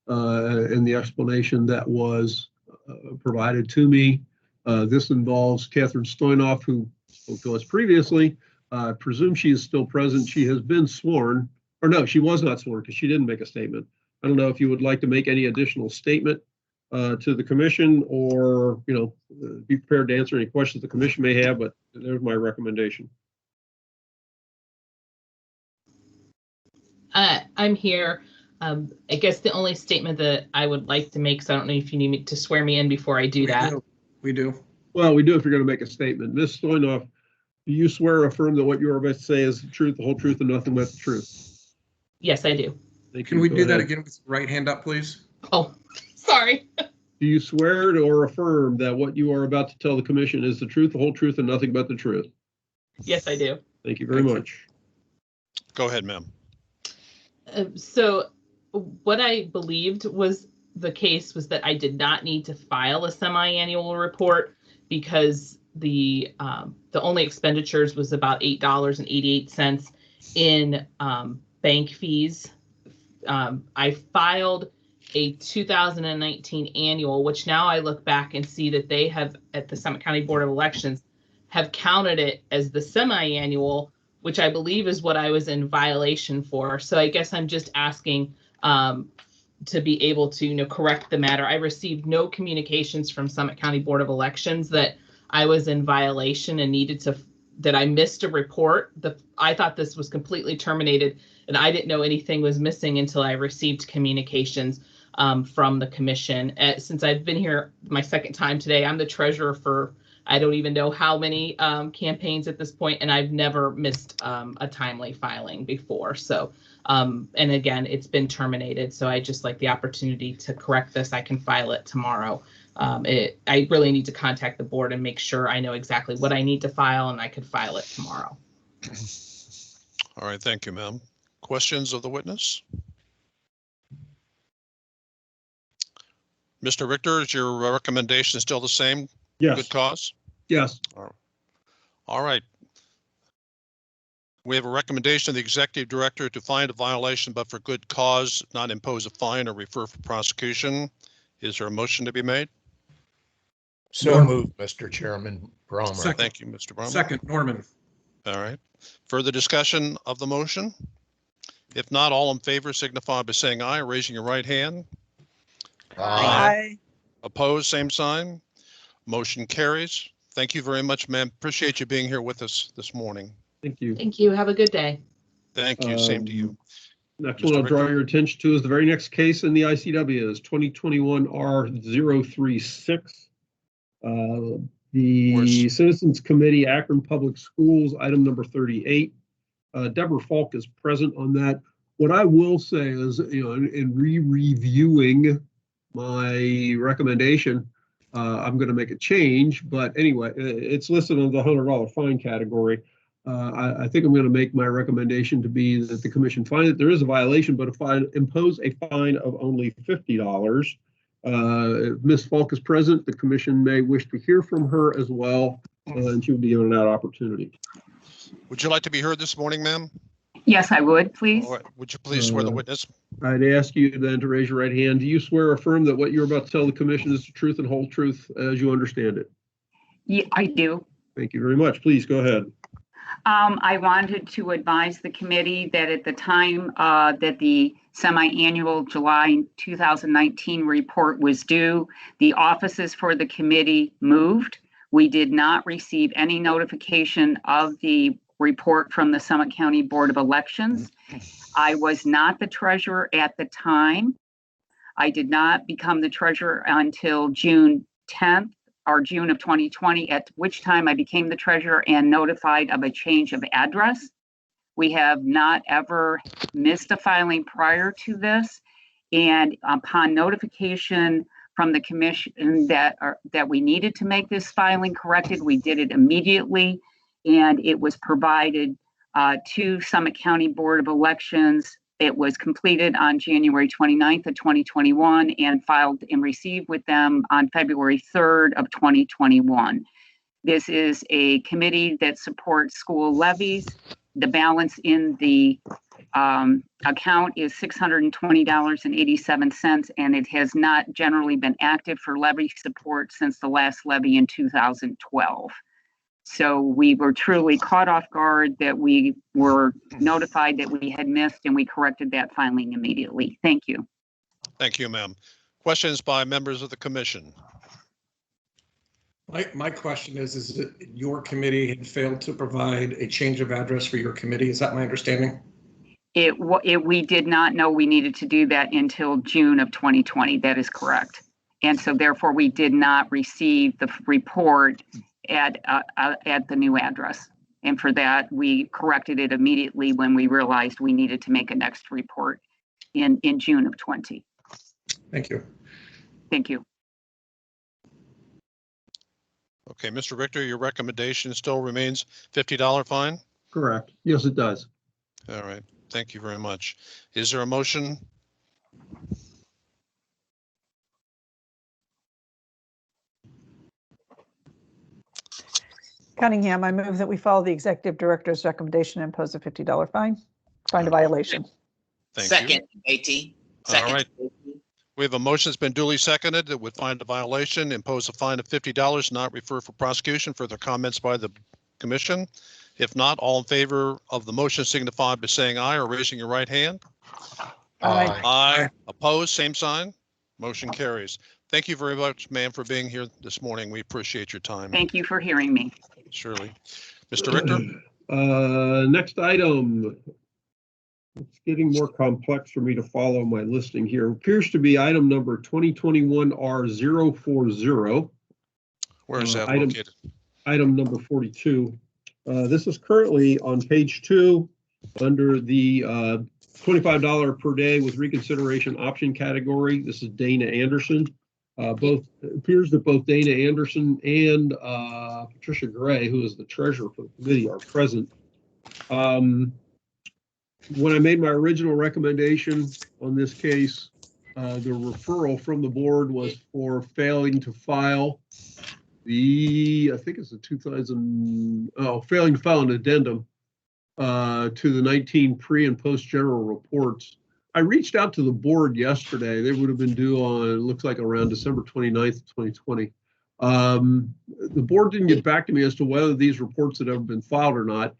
and the explanation that was provided to me. This involves Catherine Stoynoff, who spoke to us previously. I presume she is still present. She has been sworn, or no, she was not sworn because she didn't make a statement. I don't know if you would like to make any additional statement to the commission, or, be prepared to answer any questions the commission may have, but there's my recommendation. I'm here. I guess the only statement that I would like to make, so I don't know if you need me to swear me in before I do that. We do. Well, we do if you're going to make a statement. Ms. Stoynoff, do you swear or affirm that what you are about to say is the truth, the whole truth, and nothing but the truth? Yes, I do. Can we do that again with the right hand up, please? Oh, sorry. Do you swear or affirm that what you are about to tell the commission is the truth, the whole truth, and nothing but the truth? Yes, I do. Thank you very much. Go ahead, ma'am. So what I believed was the case was that I did not need to file a semi-annual report because the only expenditures was about $8.88 in bank fees. I filed a 2019 annual, which now I look back and see that they have, at the Summit County Board of Elections, have counted it as the semi-annual, which I believe is what I was in violation for. So I guess I'm just asking to be able to correct the matter. I received no communications from Summit County Board of Elections that I was in violation and needed to, that I missed a report. I thought this was completely terminated, and I didn't know anything was missing until I received communications from the commission. Since I've been here my second time today, I'm the treasurer for I don't even know how many campaigns at this point, and I've never missed a timely filing before. So, and again, it's been terminated. So I just like the opportunity to correct this. I can file it tomorrow. I really need to contact the board and make sure I know exactly what I need to file, and I could file it tomorrow. All right, thank you, ma'am. Questions of the witness? Mr. Richter, is your recommendation still the same? Yes. Good cause? Yes. All right. We have a recommendation of the executive director to find a violation, but for good cause, not impose a fine or refer for prosecution. Is there a motion to be made? So moved, Mr. Chairman. Brommer. Second. Thank you, Mr. Brommer. Second, Norman. All right. Further discussion of the motion? If not, all in favor signify by saying aye or raising your right hand. Aye. Opposed, same sign. Motion carries. Thank you very much, ma'am. Appreciate you being here with us this morning. Thank you. Thank you. Have a good day. Thank you. Same to you. Next Mr. one I'll draw Richter. your attention to is the very next case in the ICW is 2021 R036. The Citizens Committee, Akron Public Schools, item number 38. Deborah Falk is present on that. What I will say is, in reviewing my recommendation, I'm going to make a change, but anyway, it's listed on the $100 fine category. I think I'm going to make my recommendation to be that the commission find that there is a violation, but impose a fine of only $50. If Ms. Falk is present, the commission may wish to hear from her as well, and she will be given that opportunity. Would you like to be heard this morning, ma'am? Yes, I would, please. All right. Would you please swear the witness? I'd ask you then to raise your right hand. Do you swear or affirm that what you're about to tell the commission is the truth and whole truth as you understand it? Yeah, I do. Thank you very much. Please go ahead. I wanted to advise the committee that at the time that the semi-annual July 2019 report was due, the offices for the committee moved. We did not receive any notification of the report from the Summit County Board of Elections. I was not the treasurer at the time. I did not become the treasurer until June 10th or June of 2020, at which time I became the treasurer and notified of a change of address. We have not ever missed a filing prior to this. And upon notification from the commission that we needed to make this filing corrected, we did it immediately. And it was provided to Summit County Board of Elections. It was completed on January 29th of 2021 and filed and received with them on February 3rd of 2021. This is a committee that supports school levies. The balance in the account is $620.87, and it has not generally been active for levy support since the last levy in 2012. So we were truly caught off guard that we were notified that we had missed, and we corrected that filing immediately. Thank you. Thank you, ma'am. Questions by members of the commission? My question is that your committee had failed to provide a change of address for your committee? Is that my understanding? We did not know we needed to do that until June of 2020. That is correct. And so therefore we did not receive the report at the new address. And for that, we corrected it immediately when we realized we needed to make a next report in June of 20. Thank you. Thank you. Okay, Mr. Richter, your recommendation still remains $50 fine? Correct. Yes, it does. All right, thank you very much. Is there a motion? Cunningham, I move that we follow the executive director's recommendation and impose a $50 fine. Find a violation. Thank Second, you. Beatty. All Second. right. We have a motion that's been duly seconded that would find a violation, impose a fine of $50, not refer for prosecution. Further comments by the commission? If not, all in favor of the motion signify by saying aye or raising your right hand. Aye. Aye. Opposed, same sign. Motion carries. Thank you very much, ma'am, for being here this morning. We appreciate your time. Thank you for hearing me. Surely. Mr. Richter? Next item. It's getting more complex for me to follow my listing here. Appears to be item number 2021 R040. Where is that item, located? Item number 42. This is currently on page 2 under the $25 per day with reconsideration option category. This is Dana Anderson. It appears that both Dana Anderson and Patricia Gray, who is the treasurer for the committee, are present. When I made my original recommendation on this case, the referral from the board was for failing to file I think it's failing to file an addendum to the 19 pre and post general reports. I reached out to the board yesterday. They would have been due on, it looks like around December 29th, 2020. The board didn't get back to me as to whether these reports had ever been filed or not.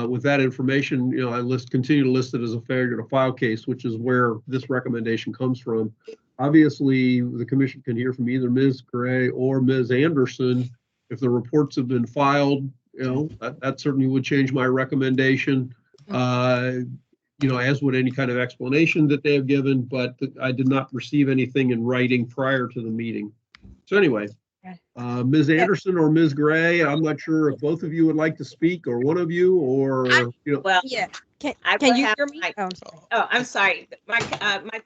With that information, I continue to list it as a failure to file case, which is where this recommendation comes from. Obviously, the commission can hear from either Ms. Gray or Ms. Anderson. If the reports have been filed, that certainly would change my recommendation. As would any kind of explanation that they have given, but I did not receive anything in writing prior to the meeting. So anyway, Ms. Anderson or Ms. Gray, I'm not sure if both of you would like to speak, or one of you, or Well, Yeah. Can will you have hear me? my- Oh, I'm sorry. Oh, I'm sorry. My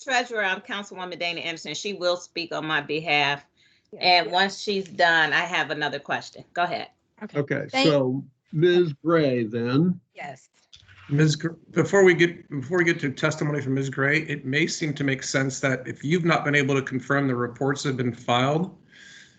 treasurer, Councilwoman Dana Anderson, she will speak on my behalf. And once she's done, I have another question. Go ahead. Okay, so Ms. Gray then. Yes. Before we get to testimony from Ms. Gray, it may seem to make sense that if you've not been able to confirm the reports have been filed,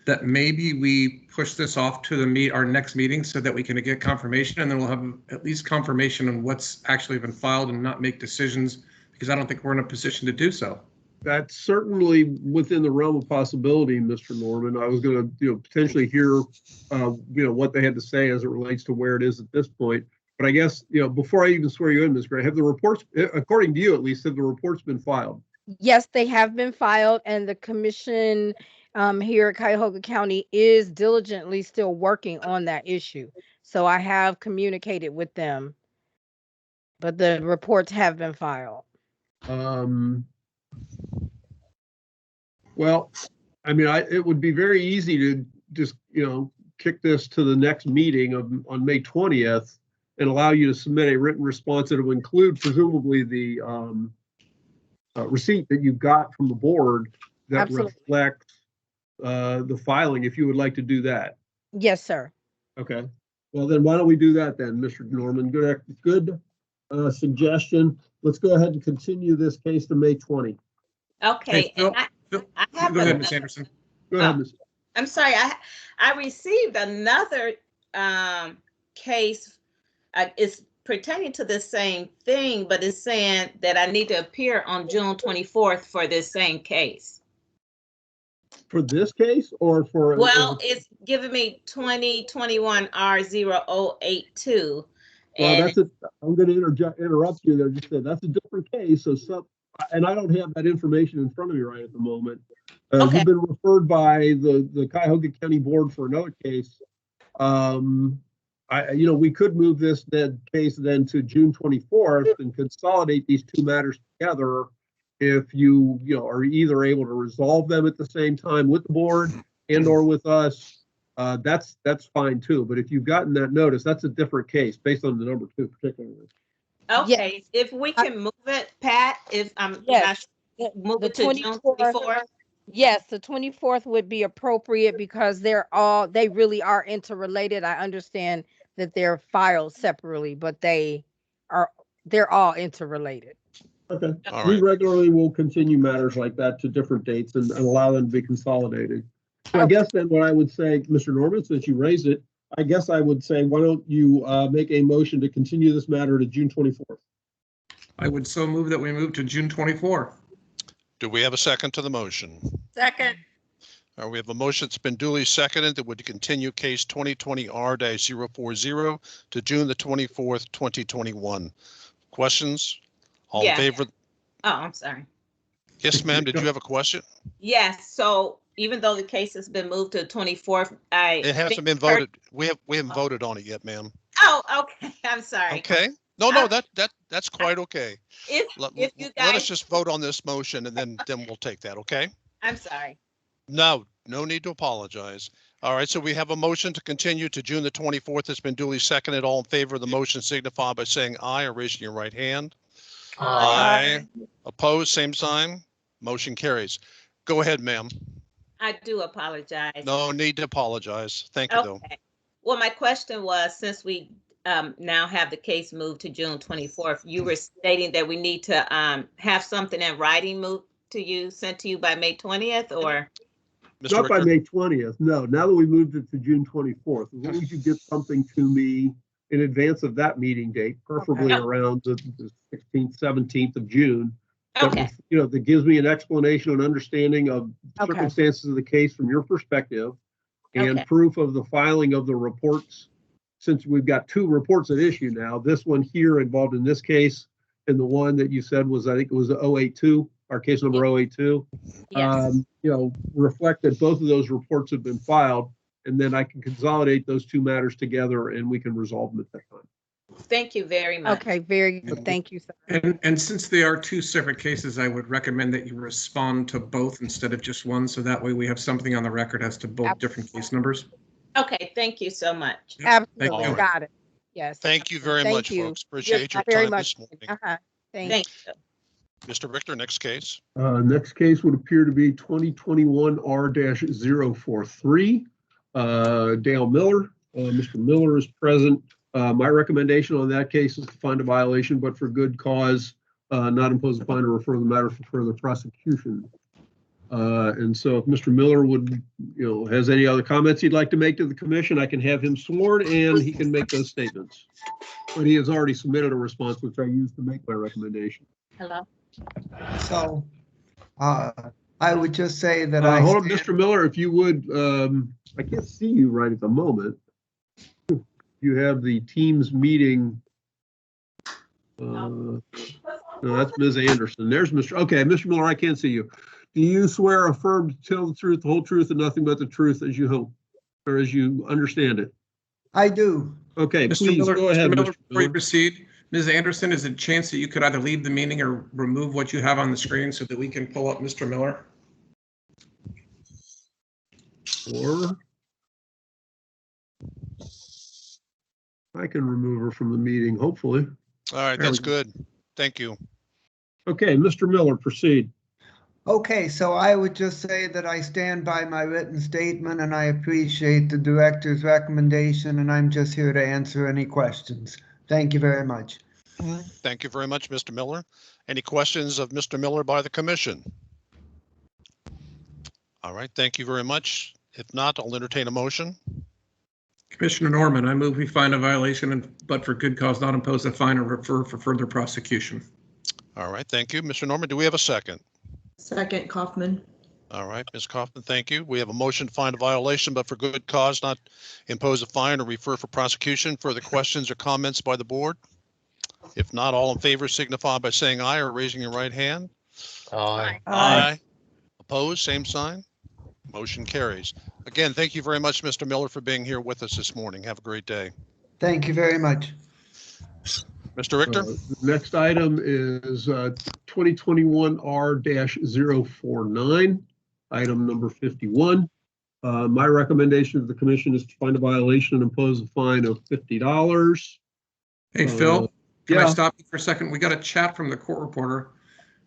that maybe we push this off to our next meeting so that we can get confirmation, and then we'll have at least confirmation on what's actually been filed and not make decisions, because I don't think we're in a position to do so. That's certainly within the realm of possibility, Mr. Norman. I was going to, potentially hear, what they had to say as it relates to where it is at this point. But I guess, before I even swear you in, Ms. Gray, have the reports, according to you at least, have the reports been filed? Yes, they have been filed, and the commission here at Cuyahoga County is diligently still working on that issue. So I have communicated with them, but the reports have been filed. Well, I mean, it would be very easy to just, kick this to the next meeting on May 20th and allow you to submit a written response that will include presumably the receipt that you got from the board that Absolutely. reflects the filing, if you would like to do that. Yes, sir. Okay. Well, then why don't we do that then, Mr. Norman? Good suggestion. Let's go ahead and continue this case to May 20. Okay. Hey, and I have go ahead, another- Ms. Anderson. Go ahead, Ms. I'm sorry. I received another case. It's pertaining to the same thing, but it's saying that I need to appear on June 24th for this same case. For this case or for? Well, it's giving me 2021 R0082. Well, I'm going to interrupt you there. Just say that's a different case. And I don't have that information in front of me right at the moment. Okay. You've been referred by the Cuyahoga County Board for another case. We could move this case then to June 24th and consolidate these two matters together. If you are either able to resolve them at the same time with the board and or with us, that's fine too. But if you've gotten that notice, that's a different case based on the number 2 particularly. Okay, if we can move it, Pat, if I'm Yes. move The it to June 24th. Yes, the 24th would be appropriate because they really are interrelated. I understand that they're filed separately, but they're all interrelated. Okay. All We right. regularly will continue matters like that to different dates and allow them to be consolidated. So I guess then what I would say, Mr. Norman, since you raised it, I guess I would say, why don't you make a motion to continue this matter to June 24th? I would so move that we move to June 24. Do we have a second to the motion? Second. We have a motion that's been duly seconded that would continue case 2020-R-040 to June the 24th, 2021. Questions? All in Yeah. favor? Oh, I'm sorry. Yes, ma'am. Did you have a question? Yes, so even though the case has been moved to the 24th, It hasn't been voted. We haven't voted on it yet, ma'am. Oh, okay, I'm sorry. Okay. No, that's quite okay. If you Let us guys, just vote on this motion and then we'll take that, okay? I'm sorry. No need to apologize. All right, so we have a motion to continue to June the 24th. It's been duly seconded. All in favor of the motion signify by saying aye or raising your right hand. Aye. Opposed, same sign. Motion carries. Go ahead, ma'am. I do apologize. No need to apologize. Thank you, though. Okay. Well, my question was, since we now have the case moved to June 24th, you were stating that we need to have something in writing sent to you by May 20th, or? Not by May 20th, no. Now that we moved it to June 24th, as long as you get something to me in advance of that meeting date, preferably around the 16th, 17th of June. Okay. That gives me an explanation and understanding of circumstances of the case from your perspective and proof of the filing of the reports. Since we've got 2 reports at issue now, this one here involved in this case, and the one that you said was, I think it was 082, our case number 082. Yes. Reflect that both of those reports have been filed, and then I can consolidate those 2 matters together and we can resolve them at that time. Thank you very much. Okay, very good. Thank you, sir. And since they are 2 separate cases, I would recommend that you respond to both instead of just one. So that way we have something on the record as to both different case numbers. Okay, thank you so much. Absolutely, you. got it. Yes. Thank you very Thank much, you. folks. Appreciate your very time much. this morning. Thank Thank you. you. Mr. Richter, next case. Next case would appear to be 2021-R-043. Dale Miller. Mr. Miller is present. My recommendation on that case is to find a violation, but for good cause, not impose a fine or refer the matter for further prosecution. And so if Mr. Miller has any other comments he'd like to make to the commission, I can have him sworn and he can make those statements. But he has already submitted a response, which I used to make my recommendation. Hello. So I would just say that hold on, Mr. Miller, if you would, I can't see you right at the moment. You have the Teams meeting. No, that's Ms. Anderson. There's Mr. Okay, Mr. Miller, I can't see you. Do you swear or affirm to tell the truth, the whole truth, and nothing but the truth as you hope, or as you understand it? I do. Okay, Mr. please Miller, go ahead, Mr. Miller, Mr. before you Miller. proceed, Ms. Anderson, is there a chance that you could either leave the meeting or remove what you have on the screen so that we can pull up Mr. Miller? Or I can remove her from the meeting, hopefully. All right, There that's we go. good. Thank you. Okay, Mr. Miller, proceed. Okay, so I would just say that I stand by my written statement and I appreciate the director's recommendation, and I'm just here to answer any questions. Thank you very much. Thank you very much, Mr. Miller. Any questions of Mr. Miller by the commission? All right, thank you very much. If not, I'll entertain a motion. Commissioner Norman, I move we find a violation, but for good cause not impose a fine or refer for further prosecution. All right, thank you. Mr. Norman, do we have a second? Second, Kaufman. All right, Ms. Kaufman, thank you. We have a motion to find a violation, but for good cause not impose a fine or refer for prosecution. Further questions or comments by the board? If not, all in favor signify by saying aye or raising your right hand. Aye. Aye. Opposed, same sign. Motion carries. Again, thank you very much, Mr. Miller, for being here with us this morning. Have a great day. Thank you very much. Mr. Richter? The next item is 2021R-049, item number 51. My recommendation to the commission is to find a violation and impose a fine of $50. Hey, Phil, can I yeah. stop you for a second? We got a chat from the court reporter,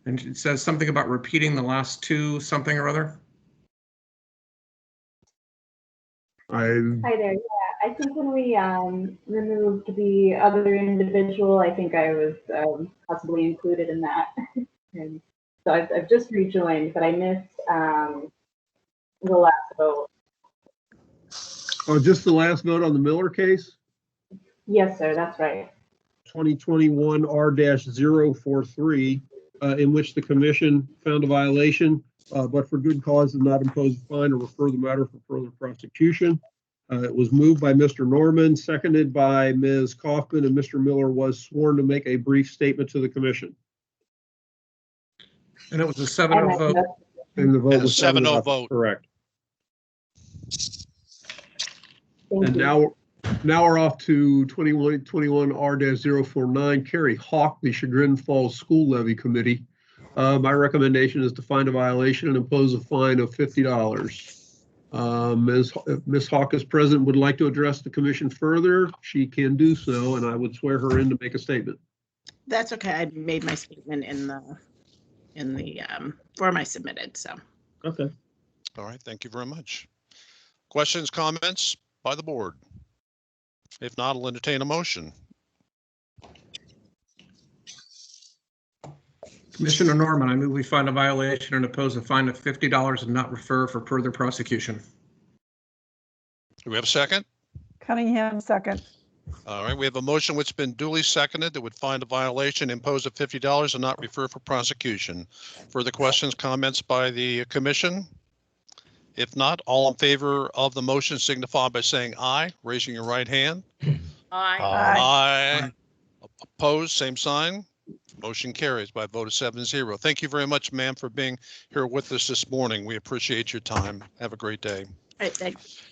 and it says something about repeating the last two something or other. Hi there. Yeah, I think when we removed the other individual, I think I was possibly included in that. And so I've just rejoined, but I missed the last vote. Oh, just the last vote on the Miller case? Yes, sir. That's right. 2021R-043, in which the commission found a violation, but for good cause did not impose a fine or refer the matter for further prosecution. It was moved by Mr. Norman, seconded by Ms. Kaufman, and Mr. Miller was sworn to make a brief statement to the commission. And it was a 7-0 vote. And the vote was 7-0 vote. Correct. Thank And you. now we're off to 21R-049, Carrie Hawk, the Chagrin Falls School Levy Committee. My recommendation is to find a violation and impose a fine of $50. Ms. Hawk is present, would like to address the commission further. She can do so, and I would swear her in to make a statement. That's okay. I made my statement in the form I submitted, so. Okay. All right, thank you very much. Questions, comments by the board? If not, I'll entertain a motion. Commissioner Norman, I move we find a violation and impose a fine of $50 and not refer for further prosecution. Do we have a second? Cunningham, second. All right, we have a motion which has been duly seconded that would find a violation, impose a $50 and not refer for prosecution. Further questions, comments by the commission? If not, all in favor of the motion signify by saying aye, raising your right hand. Aye. Aye. Opposed, same sign. Motion carries by a vote of 7-0. Thank you very much, ma'am, for being here with us this morning. We appreciate your time. Have a great day. All right, thanks.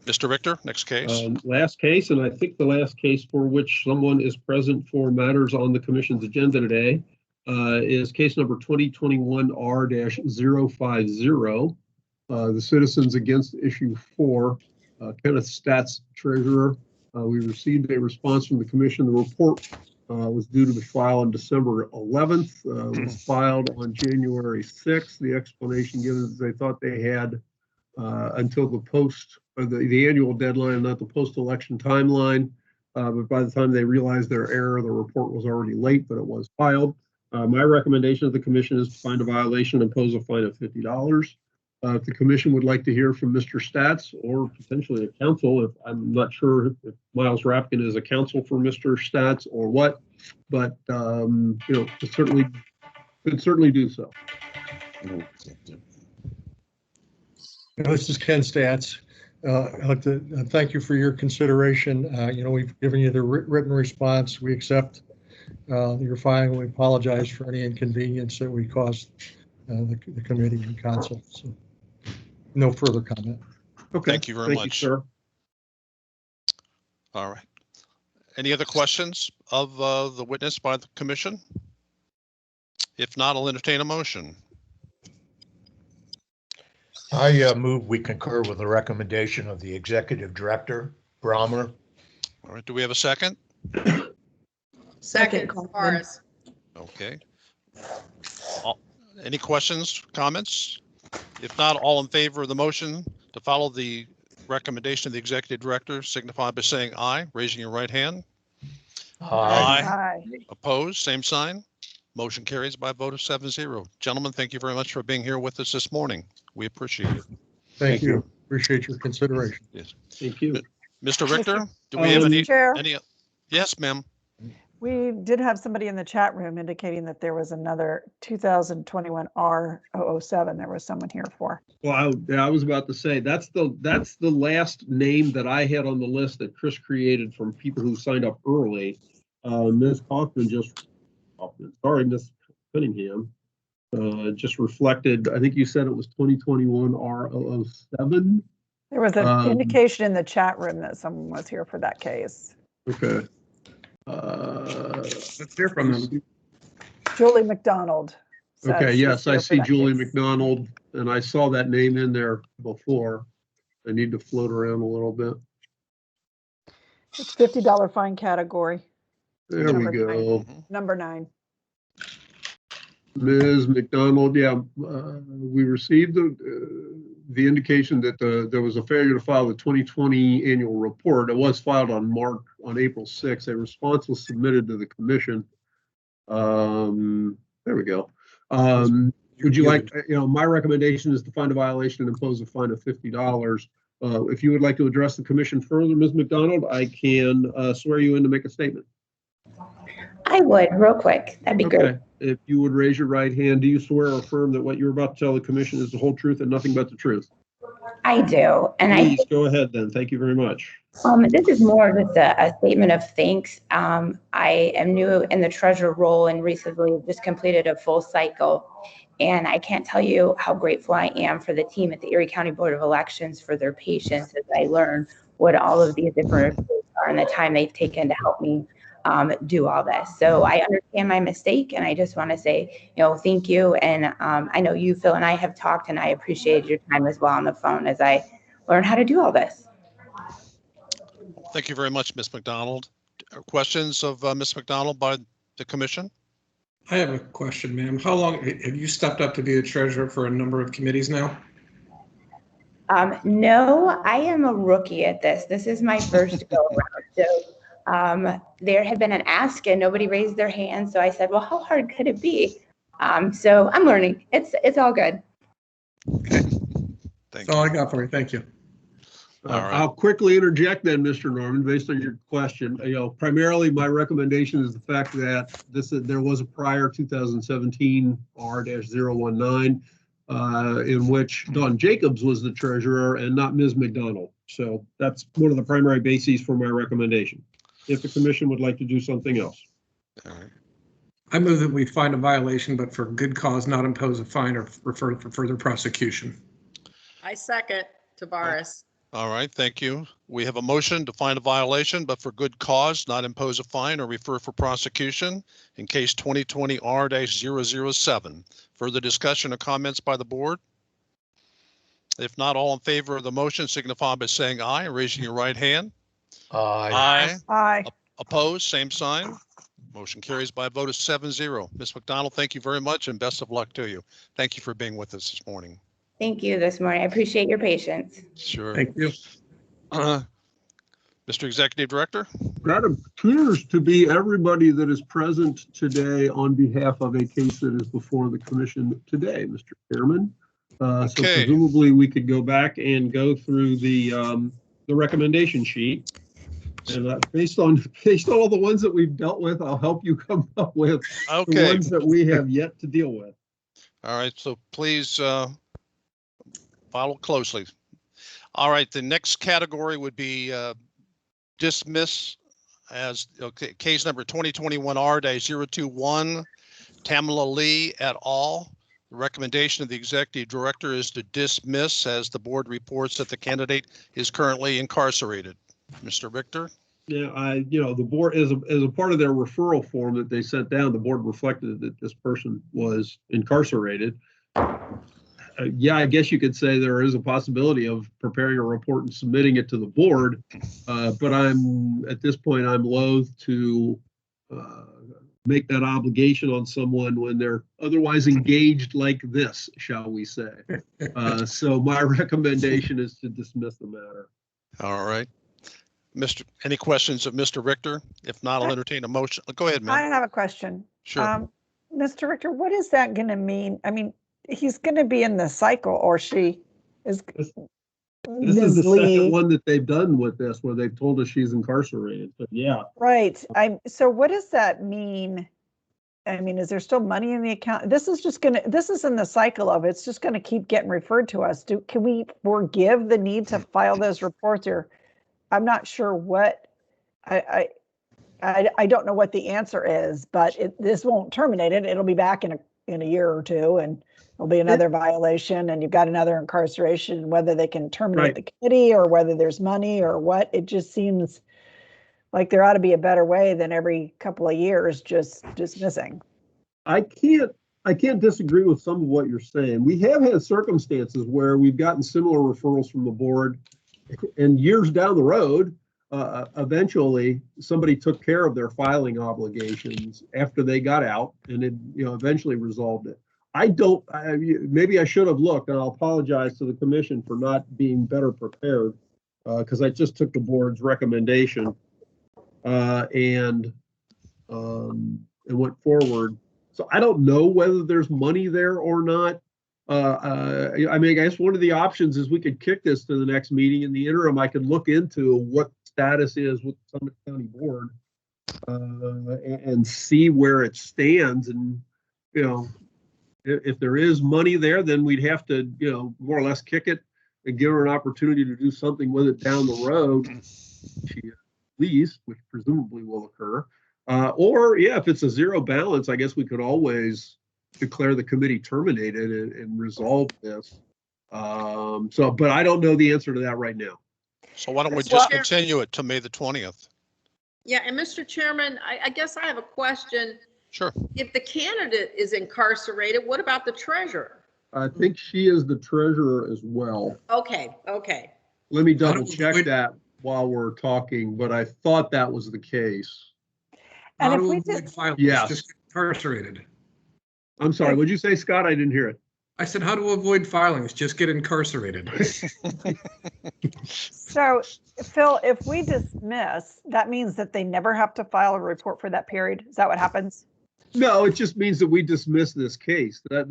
Mr. Richter, next case. Last case, and I think the last case for which someone is present for matters on the commission's agenda today is case number 2021R-050. The Citizens Against Issue 4, Kenneth Statz, Treasurer. We received a response from the commission. The report was due to be filed on December 11th, was filed on January 6th. The explanation given is they thought they had until the annual deadline, not the post-election timeline. But by the time they realized their error, the report was already late, but it was filed. My recommendation of the commission is to find a violation and impose a fine of $50. If the commission would like to hear from Mr. Statz or potentially a counsel, if I'm not sure if Miles Rapkin is a counsel for Mr. Statz or what, but could certainly do so. This is Ken Statz. I'd like to thank you for your consideration. We've given you the written response. We accept your filing. We apologize for any inconvenience that we caused the committee and council. So no further comment. Okay. Thank you very much. Sir. All right. Any other questions of the witness by the commission? If not, I'll entertain a motion. I move we concur with the recommendation of the executive director, Brommer. All right, do we have a second? Second, Forrest. Okay. Any questions, comments? If not, all in favor of the motion to follow the recommendation of the executive director, signify by saying aye, raising your right hand. Aye. Opposed, same sign. Motion carries by a vote of 7-0. Gentlemen, thank you very much for being here with us this morning. We appreciate it. Thank you. Appreciate your consideration. Yes. Thank you. Mr. Richter, do we have any? Chair? Yes, ma'am. We did have somebody in the chat room indicating that there was another 2021 R007 there was someone here for. Well, I was about to say that's the last name that I had on the list that Chris created from people who signed up early. Ms. Kaufman Ms. Cunningham Just reflected, I think you said it was 2021 R007. There was an indication in the chat room that someone was here for that case. Okay. Let's hear from them. Julie McDonald. Okay, yes, I see Julie McDonald, and I saw that name in there before. I need to float around a little bit. It's $50 fine category. There we go. Number 9. Ms. McDonald, yeah, we received the indication that there was a failure to file the 2020 annual report. It was filed on April 6th. A response was submitted to the commission. There we go. Would you like, my recommendation is to find a violation and impose a fine of $50. If you would like to address the commission further, Ms. McDonald, I can swear you in to make a statement. I would, real quick. That'd be great. If you would raise your right hand, do you swear or affirm that what you're about to tell the commission is the whole truth and nothing but the truth? I do. And Please go ahead then. Thank you very much. This is more just a statement of thanks. I am new in the treasurer role and recently just completed a full cycle. And I can't tell you how grateful I am for the team at the Erie County Board of Elections for their patience as I learn what all of these different reports are and the time they've taken to help me do all this. So I understand my mistake, and I just want to say, thank you. And I know you, Phil, and I have talked, and I appreciate your time as well on the phone as I learn how to do all this. Thank you very much, Ms. McDonald. Questions of Ms. McDonald by the commission? I have a question, ma'am. How long have you stepped up to be a treasurer for a number of committees now? No, I am a rookie at this. This is my first go around. So there had been an ask and nobody raised their hand. So I said, well, how hard could it be? So I'm learning. It's all good. Okay. That's all I got for you. Thank you. I'll quickly interject then, Mr. Norman, based on your question. Primarily my recommendation is the fact that there was a prior 2017 R-019 in which Don Jacobs was the treasurer and not Ms. McDonald. So that's one of the primary bases for my recommendation. If the commission would like to do something else. All right. I move that we find a violation, but for good cause, not impose a fine or refer for further prosecution. I second Tavares. All right, thank you. We have a motion to find a violation, but for good cause, not impose a fine or refer for prosecution in case 2020 R-007. Further discussion or comments by the board? If not, all in favor of the motion signify by saying aye and raising your right hand. Aye. Aye. Opposed, same sign. Motion carries by a vote of 7-0. Ms. McDonald, thank you very much and best of luck to you. Thank you for being with us this morning. Thank you this morning. I appreciate your patience. Sure. Thank you. Mr. Executive Director? That appears to be everybody that is present today on behalf of a case that is before the commission today, Mr. Chairman. So presumably we could go back and go through the recommendation sheet. And based on all the ones that we've dealt with, I'll help you come up with the ones that we have yet to deal with. All right, so please follow closely. All right, the next category would be dismiss as case number 2021 R-021, Tamala Lee et al. The recommendation of the executive director is to dismiss as the board reports that the candidate is currently incarcerated. Mr. Richter? Yeah, the board, as a part of their referral form that they sent down, the board reflected that this person was incarcerated. Yeah, I guess you could say there is a possibility of preparing a report and submitting it to the board, but at this point, I'm loath to make that obligation on someone when they're otherwise engaged like this, shall we say. So my recommendation is to dismiss the matter. All right. Any questions of Mr. Richter? If not, I'll entertain a motion. Go ahead, ma'am. I have a question. Sure. Mr. Richter, what is that going to mean? I mean, he's going to be in the cycle, or she is. This is the second one that they've done with this, where they've told us she's incarcerated. But yeah. Right. So what does that mean? I mean, is there still money in the account? This is in the cycle of it's just going to keep getting referred to us. Can we forgive the need to file those reports, or I'm not sure what I don't know what the answer is, but this won't terminate it. It'll be back in in a year or two, and there'll be another violation, and you've got another incarceration, whether they can terminate the committee or whether there's money or what. It just seems like there ought to be a better way than every couple of years just dismissing. I can't disagree with some of what you're saying. We have had circumstances where we've gotten similar referrals from the board, and years down the road, eventually somebody took care of their filing obligations after they got out, and it, eventually resolved it. Maybe I should have looked, and I'll apologize to the commission for not being better prepared, because I just took the board's recommendation and went forward. So I don't know whether there's money there or not. I guess one of the options is we could kick this to the next meeting. In the interim, I could look into what status is with the Summit County Board and see where it stands. And, if there is money there, then we'd have to, more or less kick it and give her an opportunity to do something with it down the road, least, which presumably will occur. If it's a zero balance, I guess we could always declare the committee terminated and resolve this. But I don't know the answer to that right now. So why don't we just continue it to May the 20th? Yeah, and Mr. Chairman, I guess I have a question. Sure. If the candidate is incarcerated, what about the treasurer? I think she is the treasurer as well. Okay. Let me double check that while we're talking, but I thought that was the case. And if we just incarcerated. I'm sorry, what'd you say, Scott? I didn't hear it. I said, how to avoid filings? Just get incarcerated. So, Phil, if we dismiss, that means that they never have to file a report for that period. Is that what happens? No, it just means that we dismiss this case. That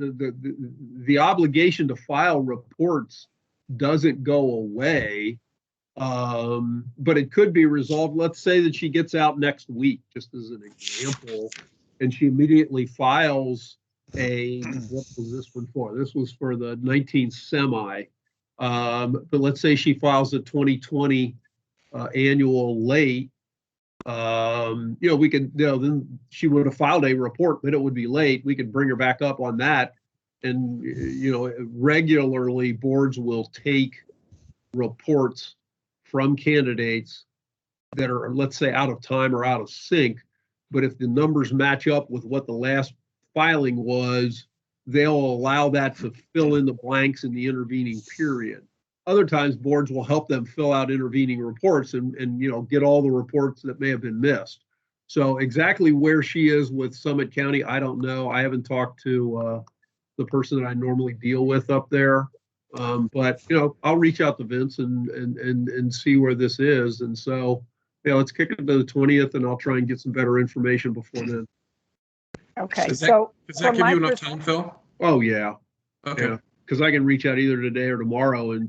the obligation to file reports doesn't go away. But it could be resolved. Let's say that she gets out next week, just as an example, and she immediately files what was this one for? This was for the 19 semi. But let's say she files a 2020 annual late. We could, then she would have filed a report, but it would be late. We could bring her back up on that. And, regularly boards will take reports from candidates that are, let's say, out of time or out of sync. But if the numbers match up with what the last filing was, they'll allow that to fill in the blanks in the intervening period. Other times boards will help them fill out intervening reports and get all the reports that may have been missed. So exactly where she is with Summit County, I don't know. I haven't talked to the person that I normally deal with up there. But I'll reach out to Vince and see where this is. And so, let's kick it to the 20th, and I'll try and get some better information before then. Okay. Does So that give you enough time, Phil? Oh yeah. Okay. Because I can reach out either today or tomorrow and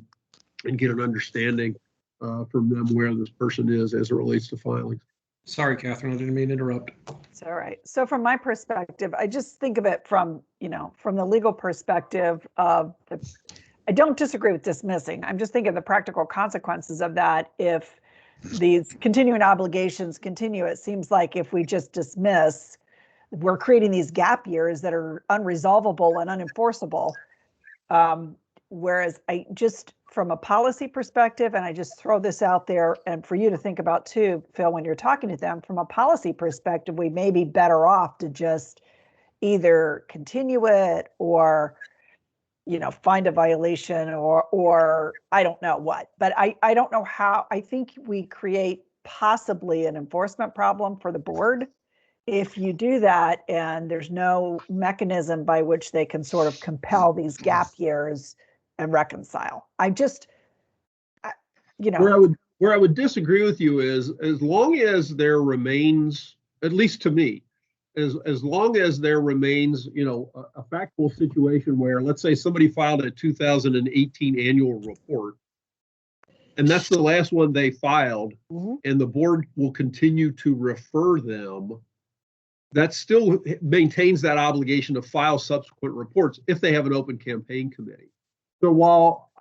get an understanding from them where this person is as it relates to filings. Sorry, Catherine, I didn't mean to interrupt. It's all right. So from my perspective, I just think of it from the legal perspective of I don't disagree with dismissing. I'm just thinking of the practical consequences of that. If these continuing obligations continue, it seems like if we just dismiss, we're creating these gap years that are unresolvable and unenforceable. Whereas I just, from a policy perspective, and I just throw this out there and for you to think about too, Phil, when you're talking to them, from a policy perspective, we may be better off to just either continue it or find a violation or I don't know what, but I don't know how. I think we create possibly an enforcement problem for the board if you do that and there's no mechanism by which they can sort of compel these gap years and reconcile. Where I would disagree with you is, as long as there remains, at least to me, as long as there remains, a factual situation where, let's say somebody filed a 2018 annual report, and that's the last one they filed, and the board will continue to refer them, that still maintains that obligation to file subsequent reports if they have an open campaign committee. So while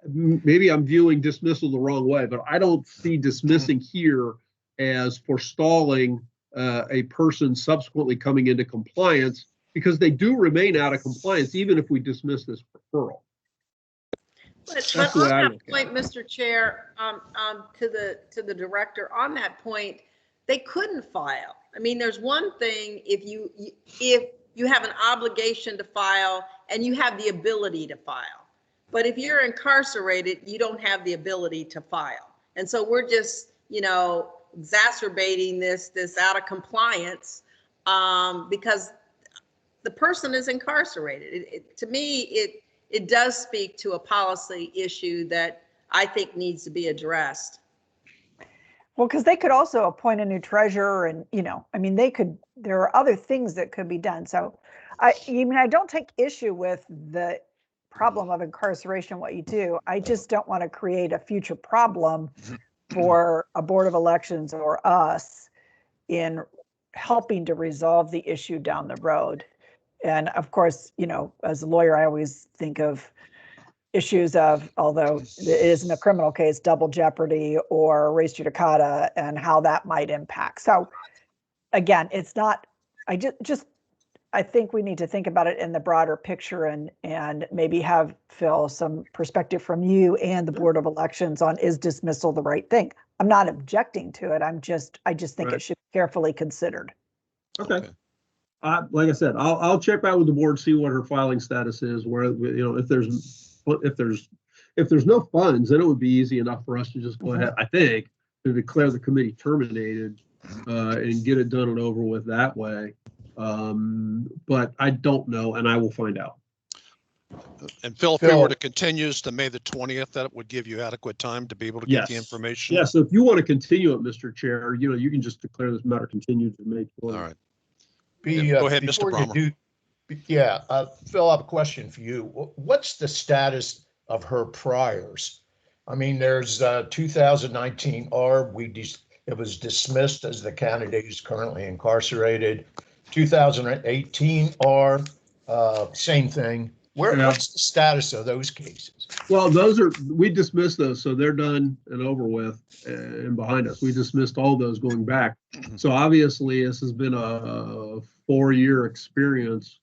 maybe I'm viewing dismissal the wrong way, but I don't see dismissing here as forestalling a person subsequently coming into compliance because they do remain out of compliance even if we dismiss this referral. But That's on the way I that look at point, Mr. Chair, to the director, on that point, they couldn't file. I mean, there's one thing if you have an obligation to file and you have the ability to file. But if you're incarcerated, you don't have the ability to file. And so we're just, exacerbating this out of compliance because the person is incarcerated. To me, it does speak to a policy issue that I think needs to be addressed. Well, because they could also appoint a new treasurer and, there are other things that could be done. So I don't take issue with the problem of incarceration, what you do. I just don't want to create a future problem for a board of elections or us in helping to resolve the issue down the road. And of course, as a lawyer, I always think of issues of, although it isn't a criminal case, double jeopardy or res judicata and how that might impact. So again, it's not, I think we need to think about it in the broader picture and maybe have, Phil, some perspective from you and the Board of Elections on, is dismissal the right thing? I'm not objecting to it. I just think it should be carefully considered. Okay. Like I said, I'll check out with the board, see what her filing status is, where, if there's no funds, then it would be easy enough for us to just go ahead, I think, to declare the committee terminated and get it done and over with that way. But I don't know, and I will find out. And Phil, if we were to continue to May the 20th, that would give you adequate time to be able to get the information? Yeah, so if you want to continue it, Mr. Chair, you can just declare this matter continued to May 20th. All right. Go ahead, Mr. Palmer. Phil, I have a question for you. What's the status of her priors? I mean, there's 2019 ARB, it was dismissed as the candidate who's currently incarcerated. 2018 ARB, same thing. What's the status of those cases? Well, we dismissed those, so they're done and over with and behind us. We dismissed all those going back. So obviously this has been a 4-year experience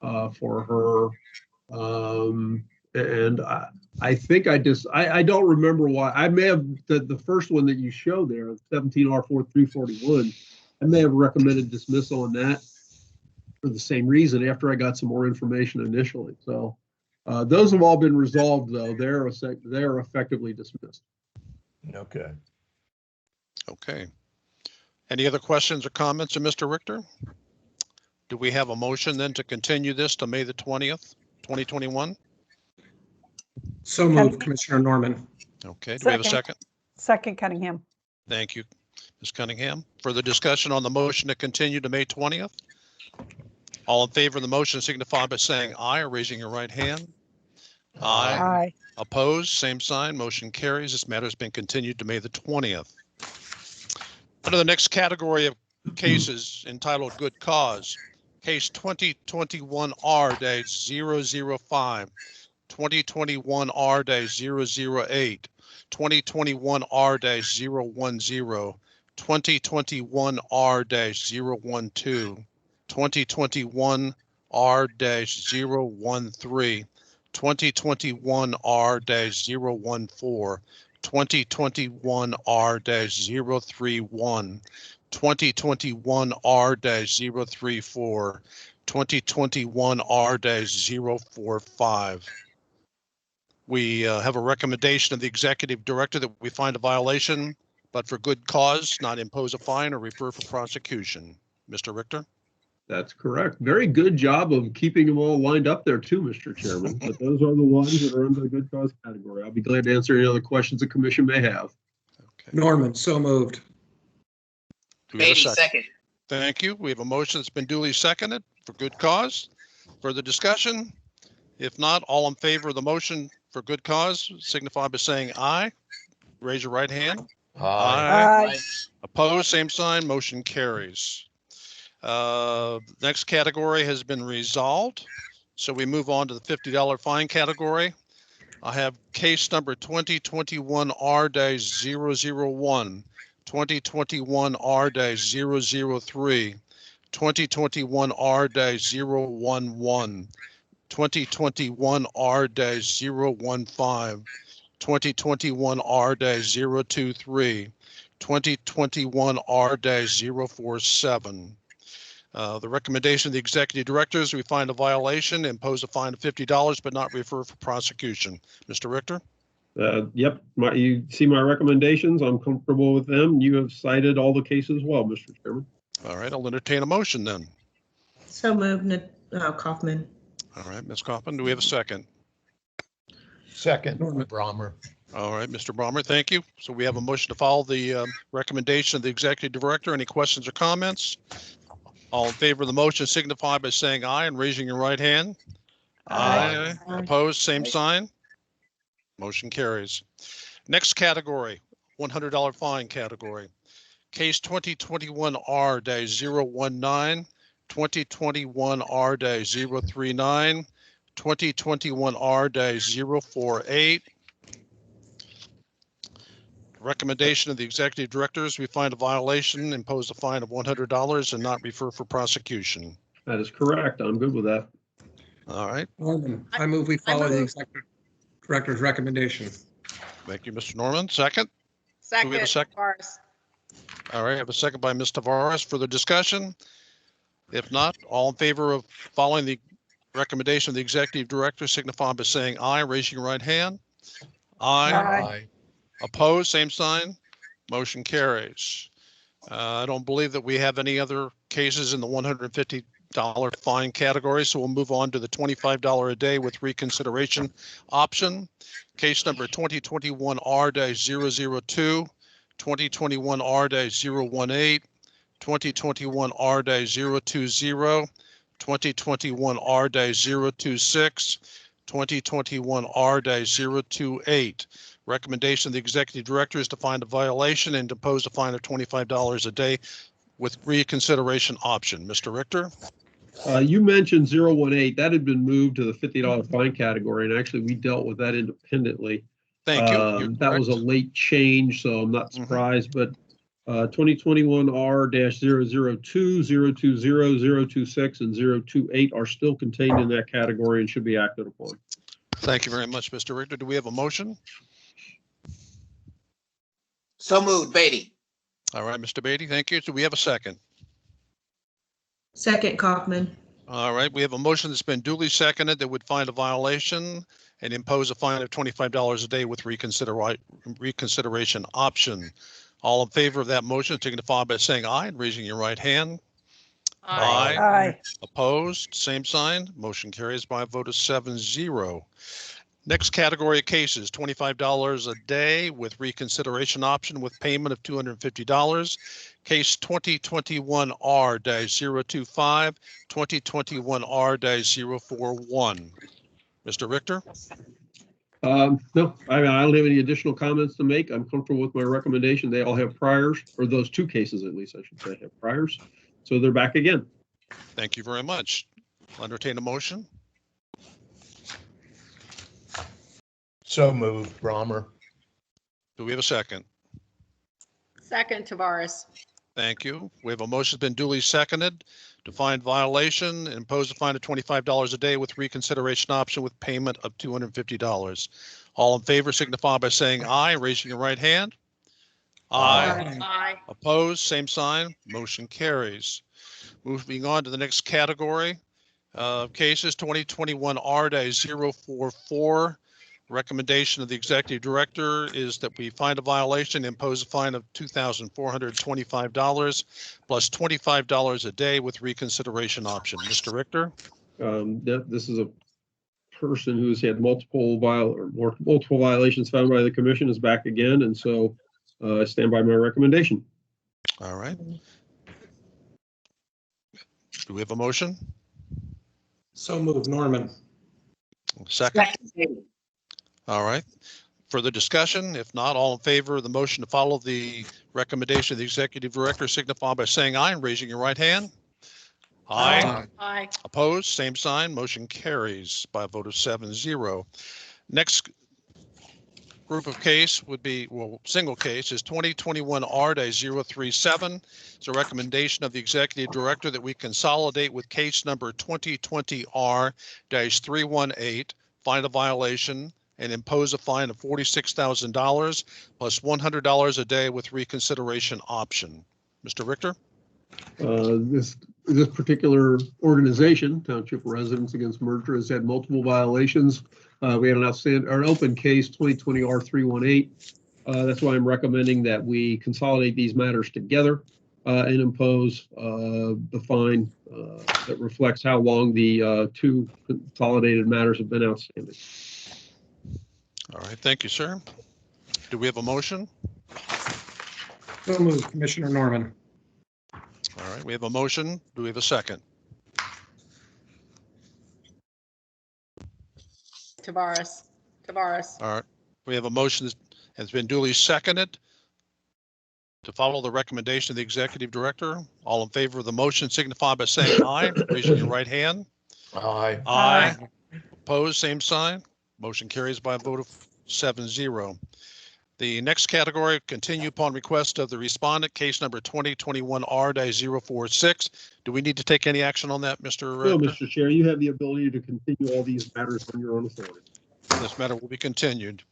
for her. And I think I don't remember why. I may have, the first one that you show there, 17R4341, I may have recommended dismissal on that for the same reason after I got some more information initially. So those have all been resolved, though. They're effectively dismissed. Okay. Okay. Any other questions or comments of Mr. Richter? Do we have a motion then to continue this to May the 20th, 2021? So moved, Commissioner Norman. Okay. Do we have a second? Second, Cunningham. Thank you, Ms. Cunningham. Further discussion on the motion to continue to May 20th? All in favor of the motion signify by saying aye or raising your right hand. Aye. Aye. Opposed, same sign. Motion carries. This matter has been continued to May the 20th. Under the next category of cases entitled Good Cause, case 2021R-005, 2021R-008, 2021R-010, 2021R-012, 2021R-013, 2021R-014, 2021R-031, 2021R-034, 2021R-045. We have a recommendation of the executive director that we find a violation, but for good cause, not impose a fine or refer for prosecution. Mr. Richter? That's correct. Very good job of keeping them all lined up there too, Mr. Chairman. But those are the ones that are under the good cause category. I'll be glad to answer any other questions the commission may have. Okay. Norman, so moved. Do we have a Beatty, second. Thank you. We have a motion that's been duly seconded for good cause. Further discussion? If not, all in favor of the motion for good cause, signify by saying aye. Raise your right hand. Aye. Opposed, same sign. Motion carries. Next category has been resolved. So we move on to the $50 fine category. I have case number 2021R-001, 2021R-003, 2021R-011, 2021R-015, 2021R-023, 2021R-047. The recommendation of the executive directors, we find a violation, impose a fine of $50, but not refer for prosecution. Mr. Richter? Yep, you see my recommendations. I'm comfortable with them. You have cited all the cases well, Mr. Chairman. All right, I'll entertain a motion then. So moved, Kaufman. All right, Ms. Kaufman, do we have a second? Second, Brommer. All right, Mr. Brommer, thank you. So we have a motion to follow the recommendation of the executive director. Any questions or comments? All in favor of the motion signify by saying aye and raising your right hand. Aye. Opposed, same sign. Motion carries. Next category, $100 fine category. Case 2021R-019, 2021R-039, 2021R-048. Recommendation of the executive directors, we find a violation, impose a fine of $100 and not refer for prosecution. That is correct. I'm good with that. All right. Norman, I move we follow the executive director's recommendation. Thank you, Mr. Norman. Second? Second, we have a second? Tavares. All right, I have a second by Ms. Tavares. Further discussion? If not, all in favor of following the recommendation of the executive director signify by saying aye, raising your right hand. Aye. Aye. Opposed, same sign. Motion carries. I don't believe that we have any other cases in the $150 fine category, so we'll move on to the $25 a day with reconsideration option. Case number 2021R-002, 2021R-018, 2021R-020, 2021R-026, 2021R-028. Recommendation of the executive director is to find a violation and impose a fine of $25 a day with reconsideration option. Mr. Richter? You mentioned 018. That had been moved to the $50 fine category, and actually we dealt with that independently. Thank you. That was a late change, so I'm not surprised, but 2021R-002, 020, 026, and 028 are still contained in that category and should be acted upon. Thank you very much, Mr. Richter. Do we have a motion? So moved, Beatty. All right, Mr. Beatty, thank you. Do we have a second? Second, Kaufman. All right, we have a motion that's been duly seconded that would find a violation and impose a fine of $25 a day with reconsideration option. All in favor of that motion signify by saying aye and raising your right hand. Aye. Aye. Opposed, same sign. Motion carries by a vote of 7-0. Next category of cases, $25 a day with reconsideration option with payment of $250. Case 2021R-025, 2021R-041. Mr. Richter? No, I don't have any additional comments to make. I'm comfortable with my recommendation. They all have priors, or those two cases at least, I should say, have priors. So they're back again. Thank you very much. I'll entertain a motion. So moved, Brommer. Do we have a second? Second, Tavares. Thank you. We have a motion that's been duly seconded to find violation and impose a fine of $25 a day with reconsideration option with payment of $250. All in favor signify by saying aye, raising your right hand. Aye. Aye. Opposed, same sign. Motion carries. Moving on to the next category of cases, 2021R-044. Recommendation of the executive director is that we find a violation, impose a fine of $2,425 plus $25 a day with reconsideration option. Mr. Richter? This is a person who's had multiple violations found by the commission is back again, and so I stand by my recommendation. All right. Do we have a motion? So moved, Norman. Second. All right. Further discussion? If not, all in favor of the motion to follow the recommendation of the executive director signify by saying aye and raising your right hand. Aye. Aye. Opposed, same sign. Motion carries by a vote of 7-0. Next group of case would be, well, single case is 2021 R-037. It's a recommendation of the executive director that we consolidate with case number 2020 R-318, find a violation and impose a fine of $46,000 plus $100 a day with reconsideration option. Mr. Richter? This particular organization, Township Residents Against Merger, has had multiple violations. We had an open case 2020 R-318. That's why I'm recommending that we consolidate these matters together and impose the fine that reflects how long the two consolidated matters have been outstanding. All right, thank you, sir. Do we have a motion? So moved, Commissioner Norman. All right, we have a motion. Do we have a second? Tavares. All right, we have a motion that has been duly seconded to follow the recommendation of the executive director. All in favor of the motion signify by saying aye. Raising your right hand. Aye. Aye. Opposed, same sign. Motion carries by a vote of 7-0. The next category, continue upon request of the respondent, case number 2021 R-046. Do we need to take any action on that, Mr. No, Rector? Mr. Chair, you have the ability to continue all these matters on your own authority. This matter will be continued.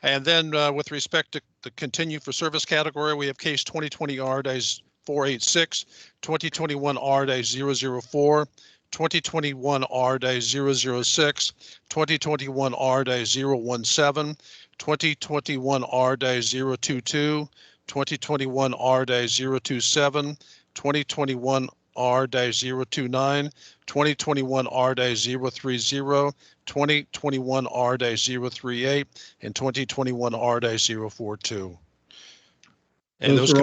And then with respect to the continue for service category, we have case 2020 R-486, 2021 R-004, 2021 R-006, 2021 R-017, 2021 R-022, 2021 R-027, 2021 R-029, 2021 R-030, 2021 R-038, and 2021 R-042. And those are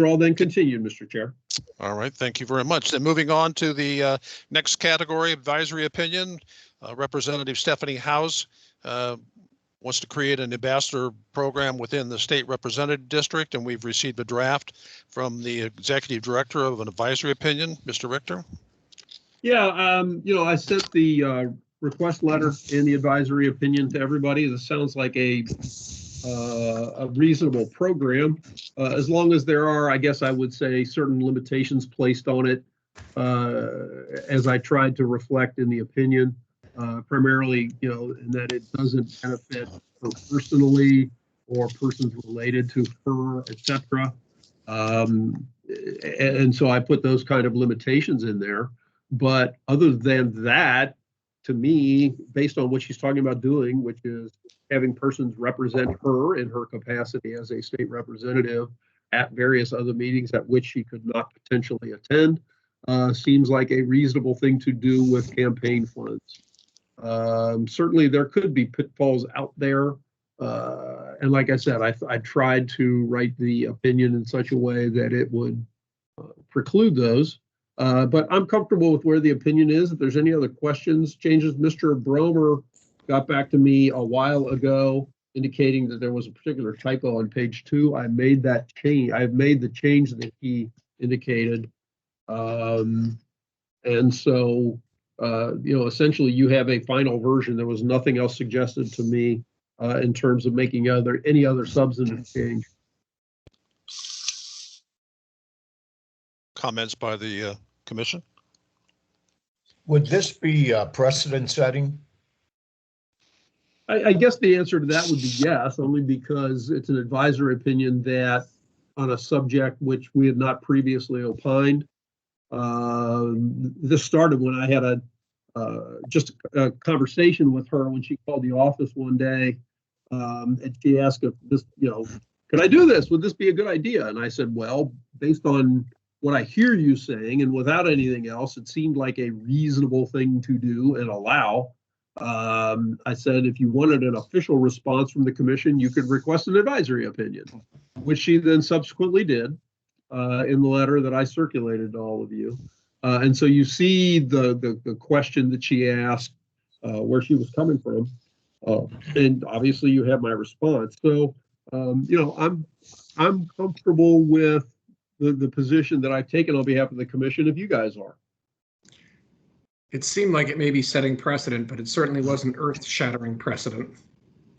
all then continued, Mr. Chair. All right, thank you very much. Then moving on to the next category, advisory opinion. Representative Stephanie House wants to create an ambassador program within the state representative district, and we've received a draft from the executive director of an advisory opinion. Mr. Richter? Yeah, I sent the request letter in the advisory opinion to everybody. This sounds like a reasonable program, as long as there are, I guess I would say, certain limitations placed on it, as I tried to reflect in the opinion, primarily, in that it doesn't benefit her personally or persons related to her, etc. And so I put those kind of limitations in there. But other than that, to me, based on what she's talking about doing, which is having persons represent her in her capacity as a state representative at various other meetings at which she could not potentially attend, seems like a reasonable thing to do with campaign funds. Certainly there could be pitfalls out there. And like I said, I tried to write the opinion in such a way that it would preclude those. But I'm comfortable with where the opinion is. If there's any other questions, changes, Mr. Bromer got back to me a while ago indicating that there was a particular typo on page 2. I made that change. I've made the change that he indicated. And so, essentially you have a final version. There was nothing else suggested to me in terms of making any other substantive change. Comments by the commission? Would this be precedent setting? I guess the answer to that would be yes, only because it's an advisory opinion that on a subject which we have not previously opined. This started when I had just a conversation with her when she called the office one day, and she asked if this, could I do this? Would this be a good idea? And I said, well, based on what I hear you saying and without anything else, it seemed like a reasonable thing to do and allow. I said, if you wanted an official response from the commission, you could request an advisory opinion, which she then subsequently did in the letter that I circulated to all of you. And so you see the question that she asked, where she was coming from. And obviously you have my response. So, I'm comfortable with the position that I've taken on behalf of the commission, if you guys are. It seemed like it may be setting precedent, but it certainly wasn't earth-shattering precedent.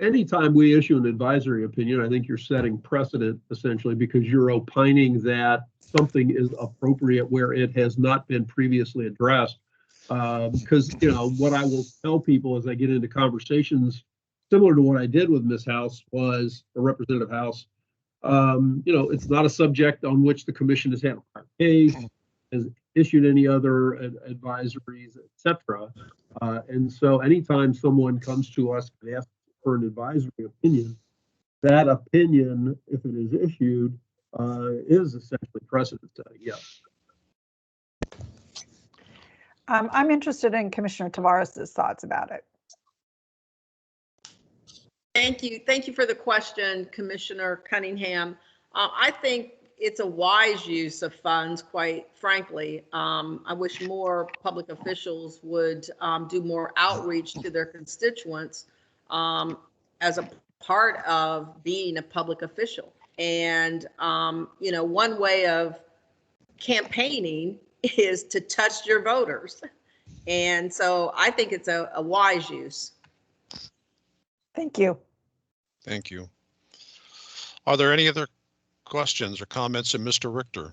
anytime we issue an advisory opinion, I think you're setting precedent essentially because you're opining that something is appropriate where it has not been previously addressed. Because, you know, what I will tell people as I get into conversations similar to what I did with Ms. House was, or Representative House, you know, it's not a subject on which the commission has had a case, has issued any other advisories, etc. And so anytime someone comes to us and asks for an advisory opinion, that opinion, if it is issued, is essentially precedent setting, yes. I'm interested in Commissioner Tavares's thoughts about it. Thank you. Thank you for the question, Commissioner Cunningham. I think it's a wise use of funds, quite frankly. I wish more public officials would do more outreach to their constituents as a part of being a public official. And, you know, one way of campaigning is to touch your voters. And so I think it's a wise use. Thank you. Thank you. Are there any other questions or comments of Mr. Richter?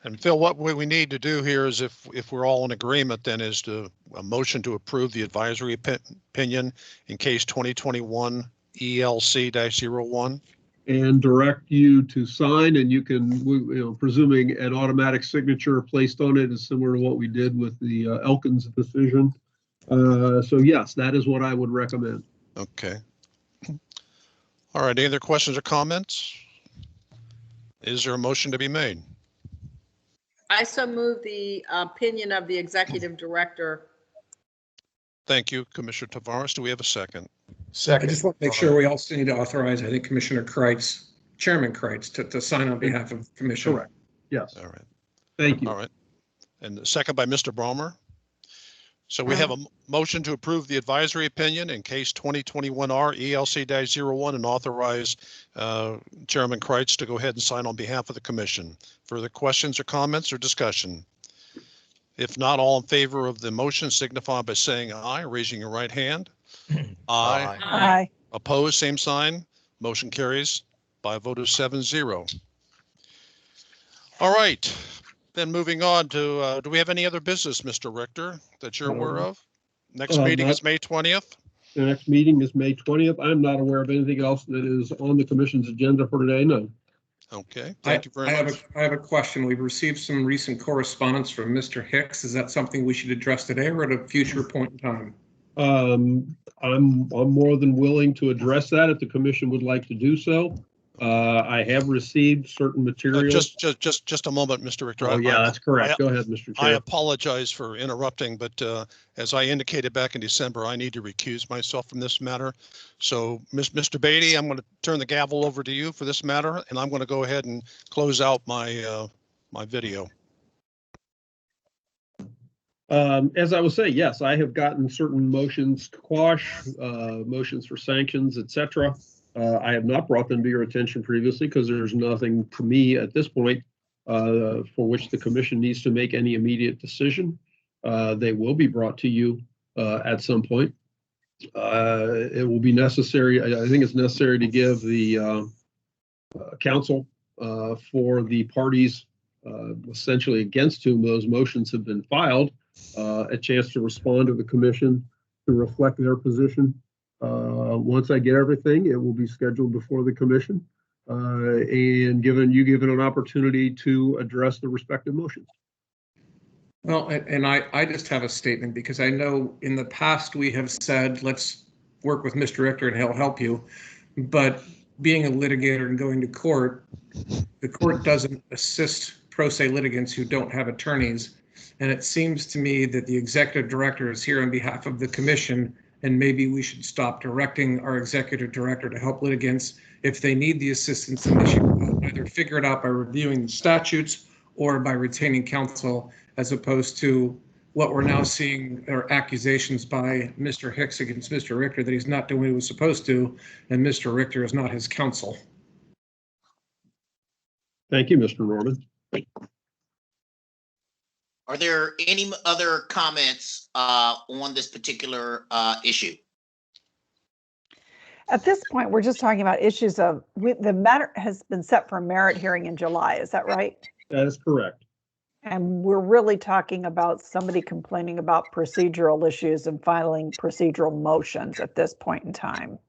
And Phil, what we need to do here is if we're all in agreement, then is to a motion to approve the advisory opinion in case 2021 ELC-01. And direct you to sign, and you can, you know, presuming an automatic signature placed on it is similar to what we did with the Elkins decision. So yes, that is what I would recommend. Okay. All right, any other questions or comments? Is there a motion to be made? I so move the opinion of the executive director. Thank you, Commissioner Tavares. Do we have a second? I just want to make sure we also need to authorize, I think, Commissioner Kreitz, Chairman Kreitz, to sign on behalf of the commission. Correct. Yes. All right. Thank you. All right. And the second by Mr. Bromer. So we have a motion to approve the advisory opinion in case 2021R ELC-01 and authorize Chairman Kreitz to go ahead and sign on behalf of the commission. Further questions or comments or discussion? If not, all in favor of the motion signify by saying aye, raising your right hand. Aye. Aye. Opposed, same sign. Motion carries by a vote of 7-0. All right. Then moving on to, do we have any other business, Mr. Richter, that you're aware of? Next meeting is May 20th. The next meeting is May 20th. I'm not aware of anything else that is on the commission's agenda for today. No. Okay, thank you very much. I have a question. We've received some recent correspondence from Mr. Hicks. Is that something we should address today or at a future point in time? I'm more than willing to address that if the commission would like to do so. I have received certain material. Just a moment, Mr. Richter. Oh, yeah, that's correct. Go ahead, Mr. Chair. I apologize for interrupting, but as I indicated back in December, I need to recuse myself from this matter. So, Mr. Beatty, I'm going to turn the gavel over to you for this matter, and I'm going to go ahead and close out my my video. As I was saying, yes, I have gotten certain motions to quash, motions for sanctions, etc. I have not brought them to your attention previously because there's nothing to me at this point for which the commission needs to make any immediate decision. They will be brought to you at some point. It will be necessary. I think it's necessary to give the counsel for the parties essentially against whom those motions have been filed a chance to respond to the commission to reflect their position. Once I get everything, it will be scheduled before the commission and given an opportunity to address the respective motions. Well, and I just have a statement because I know in the past we have said, let's work with Mr. Richter and he'll help you. But being a litigator and going to court, the court doesn't assist pro se litigants who don't have attorneys. And it seems to me that the executive director is here on behalf of the commission, and maybe we should stop directing our executive director to help litigants if they need the assistance, and they should either figure it out by reviewing the statutes or by retaining counsel, as opposed to what we're now seeing are accusations by Mr. Hicks against Mr. Richter that he's not doing what he was supposed to, and Mr. Richter is not his counsel. Thank you, Mr. Norman. Are there any other comments on this particular issue? At this point, we're just talking about issues of, the matter has been set for a merit hearing in July, is that right? That is correct. And we're really talking about somebody complaining about procedural issues and filing procedural motions at this point in time.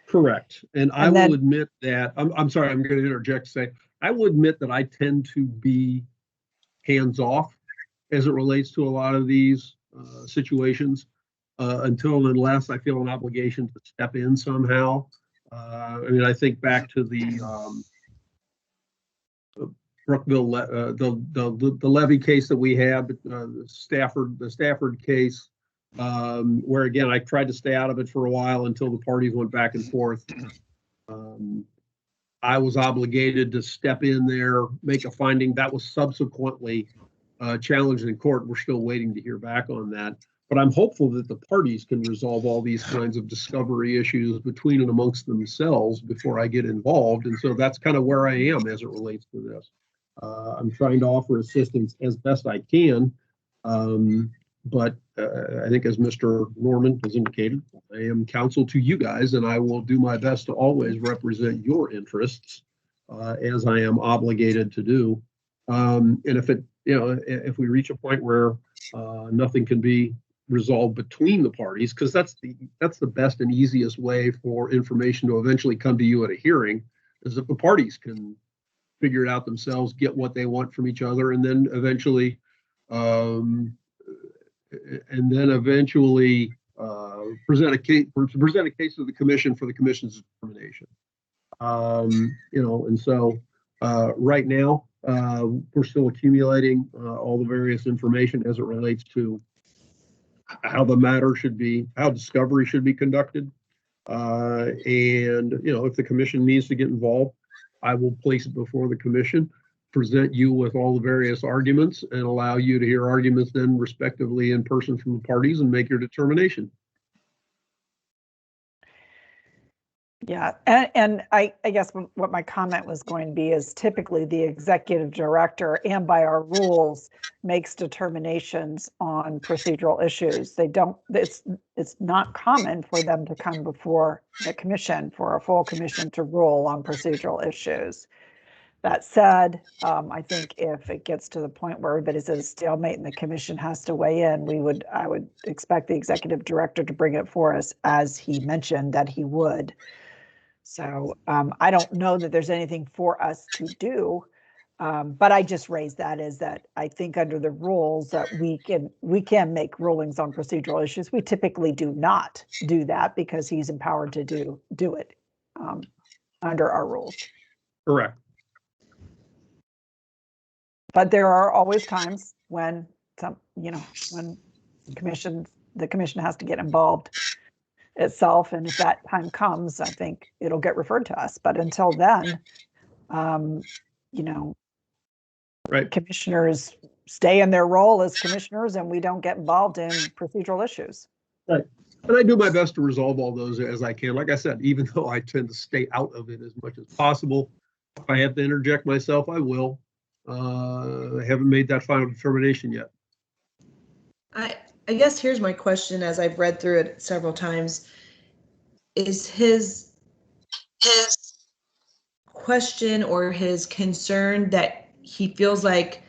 Correct. And I And then- will admit that, I'm sorry, I'm going to interject to say, I will admit that I tend to be hands-off as it relates to a lot of these situations until and unless I feel an obligation to step in somehow. I mean, I think back to the Brookville, the levy case that we had, the Stafford case, where again, I tried to stay out of it for a while until the parties went back and forth. I was obligated to step in there, make a finding that was subsequently challenged in court. We're still waiting to hear back on that. But I'm hopeful that the parties can resolve all these kinds of discovery issues between and amongst themselves before I get involved. And so that's kind of where I am as it relates to this. I'm trying to offer assistance as best I can. But I think as Mr. Norman has indicated, I am counsel to you guys, and I will do my best to always represent your interests as I am obligated to do. And if we reach a point where nothing can be resolved between the parties, because that's the best and easiest way for information to eventually come to you at a hearing, is if the parties can figure it out themselves, get what they want from each other, and then eventually present a case to the commission for the commission's determination. And so right now we're still accumulating all the various information as it relates to how the matter should be, how discovery should be conducted. And if the commission needs to get involved, I will place it before the commission, present you with all the various arguments, and allow you to hear arguments then respectively in person from the parties and make your determination. Yeah, and I guess what my comment was going to be is typically the executive director, and by our rules, makes determinations on procedural issues. They don't, it's not common for them to come before the commission for a full commission to rule on procedural issues. That said, I think if it gets to the point where everybody's at a stalemate and the commission has to weigh in, I would expect the executive director to bring it for us, as he mentioned that he would. So I don't know that there's anything for us to do, but I just raised that as that I think under the rules that we can make rulings on procedural issues. We typically do not do that because he's empowered to do it under our rules. Correct. But there are always times when when the commission has to get involved itself, and if that time comes, I think it'll get referred to us. But until then, right, commissioners stay in their role as commissioners, and we don't get involved in procedural issues. Right, and I do my best to resolve all those as I can. Like I said, even though I tend to stay out of it as much as possible, if I have to interject myself, I will. I haven't made that final determination yet. I guess here's my question, as I've read through it several times, is his question or his concern that he feels like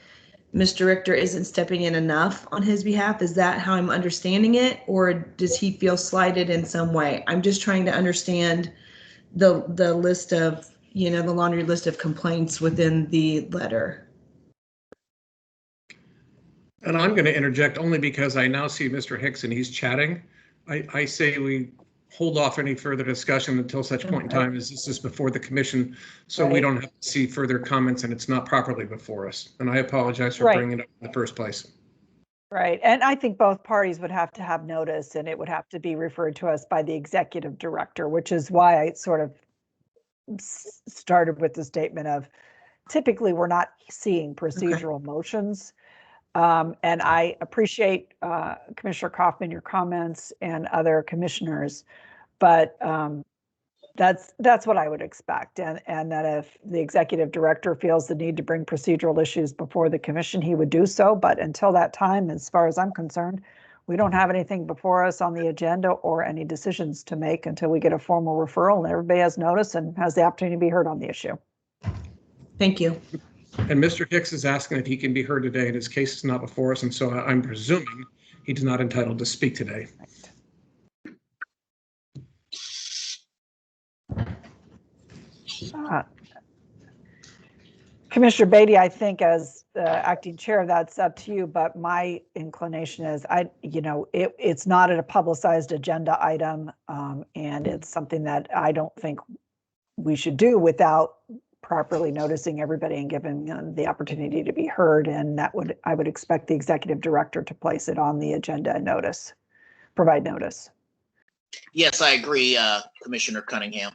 Mr. Richter isn't stepping in enough on his behalf? Is that how I'm understanding it? Or does he feel slighted in some way? I'm just trying to understand the list of, the laundry list of complaints within the letter. And I'm going to interject only because I now see Mr. Hicks and he's chatting. I say we hold off any further discussion until such point in time as this is before the commission, so we don't have to see further comments and it's not properly before us. And I apologize for bringing it up in the first place. Right. And I think both parties would have to have notice, and it would have to be referred to us by the executive director, which is why I sort of started with the statement of typically we're not seeing procedural motions. And I appreciate Commissioner Kaufman, your comments, and other commissioners, but that's what I would expect. And that if the executive director feels the need to bring procedural issues before the commission, he would do so. But until that time, as far as I'm concerned, we don't have anything before us on the agenda or any decisions to make until we get a formal referral and everybody has notice and has the opportunity to be heard on the issue. Thank you. And Mr. Hicks is asking if he can be heard today, and his case is not before us, and so I'm presuming he's not entitled to speak today. Commissioner Beatty, I think as acting chair, that's up to you, but my inclination is it's not a publicized agenda item, and it's something that I don't think we should do without properly noticing everybody and giving them the opportunity to be heard. And I would expect the executive director to place it on the agenda and provide notice. Yes, I agree, Commissioner Cunningham.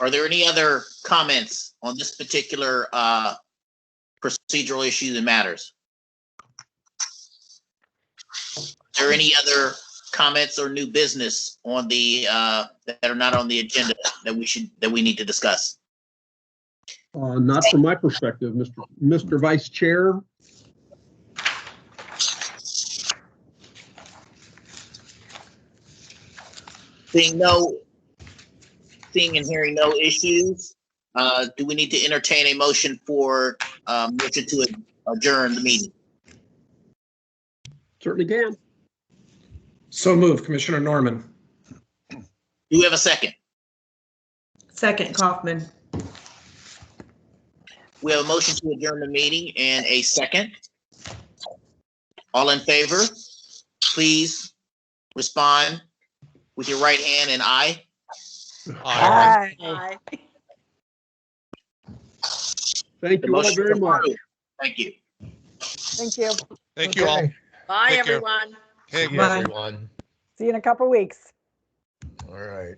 Are there any other comments on this particular procedural issue that matters? Is there any other comments or new business on the that are not on the agenda that we need to discuss? Not from my perspective, Mr. Vice Chair. Seeing and hearing no issues, do we need to entertain a motion for motion to adjourn the meeting? Certainly can. So moved, Commissioner Norman. Do we have a second? Second, Kaufman. We have a motion to adjourn the meeting and a second. All in favor, please respond with your right hand and aye. Aye. Aye. Thank you all very much. Thank you. Thank you. Thank you all. Okay. Bye, Take care. everyone. Hey, See you, everyone. See you in a couple weeks. All right.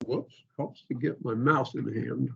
Whoops, helps to get my mouse in the hand.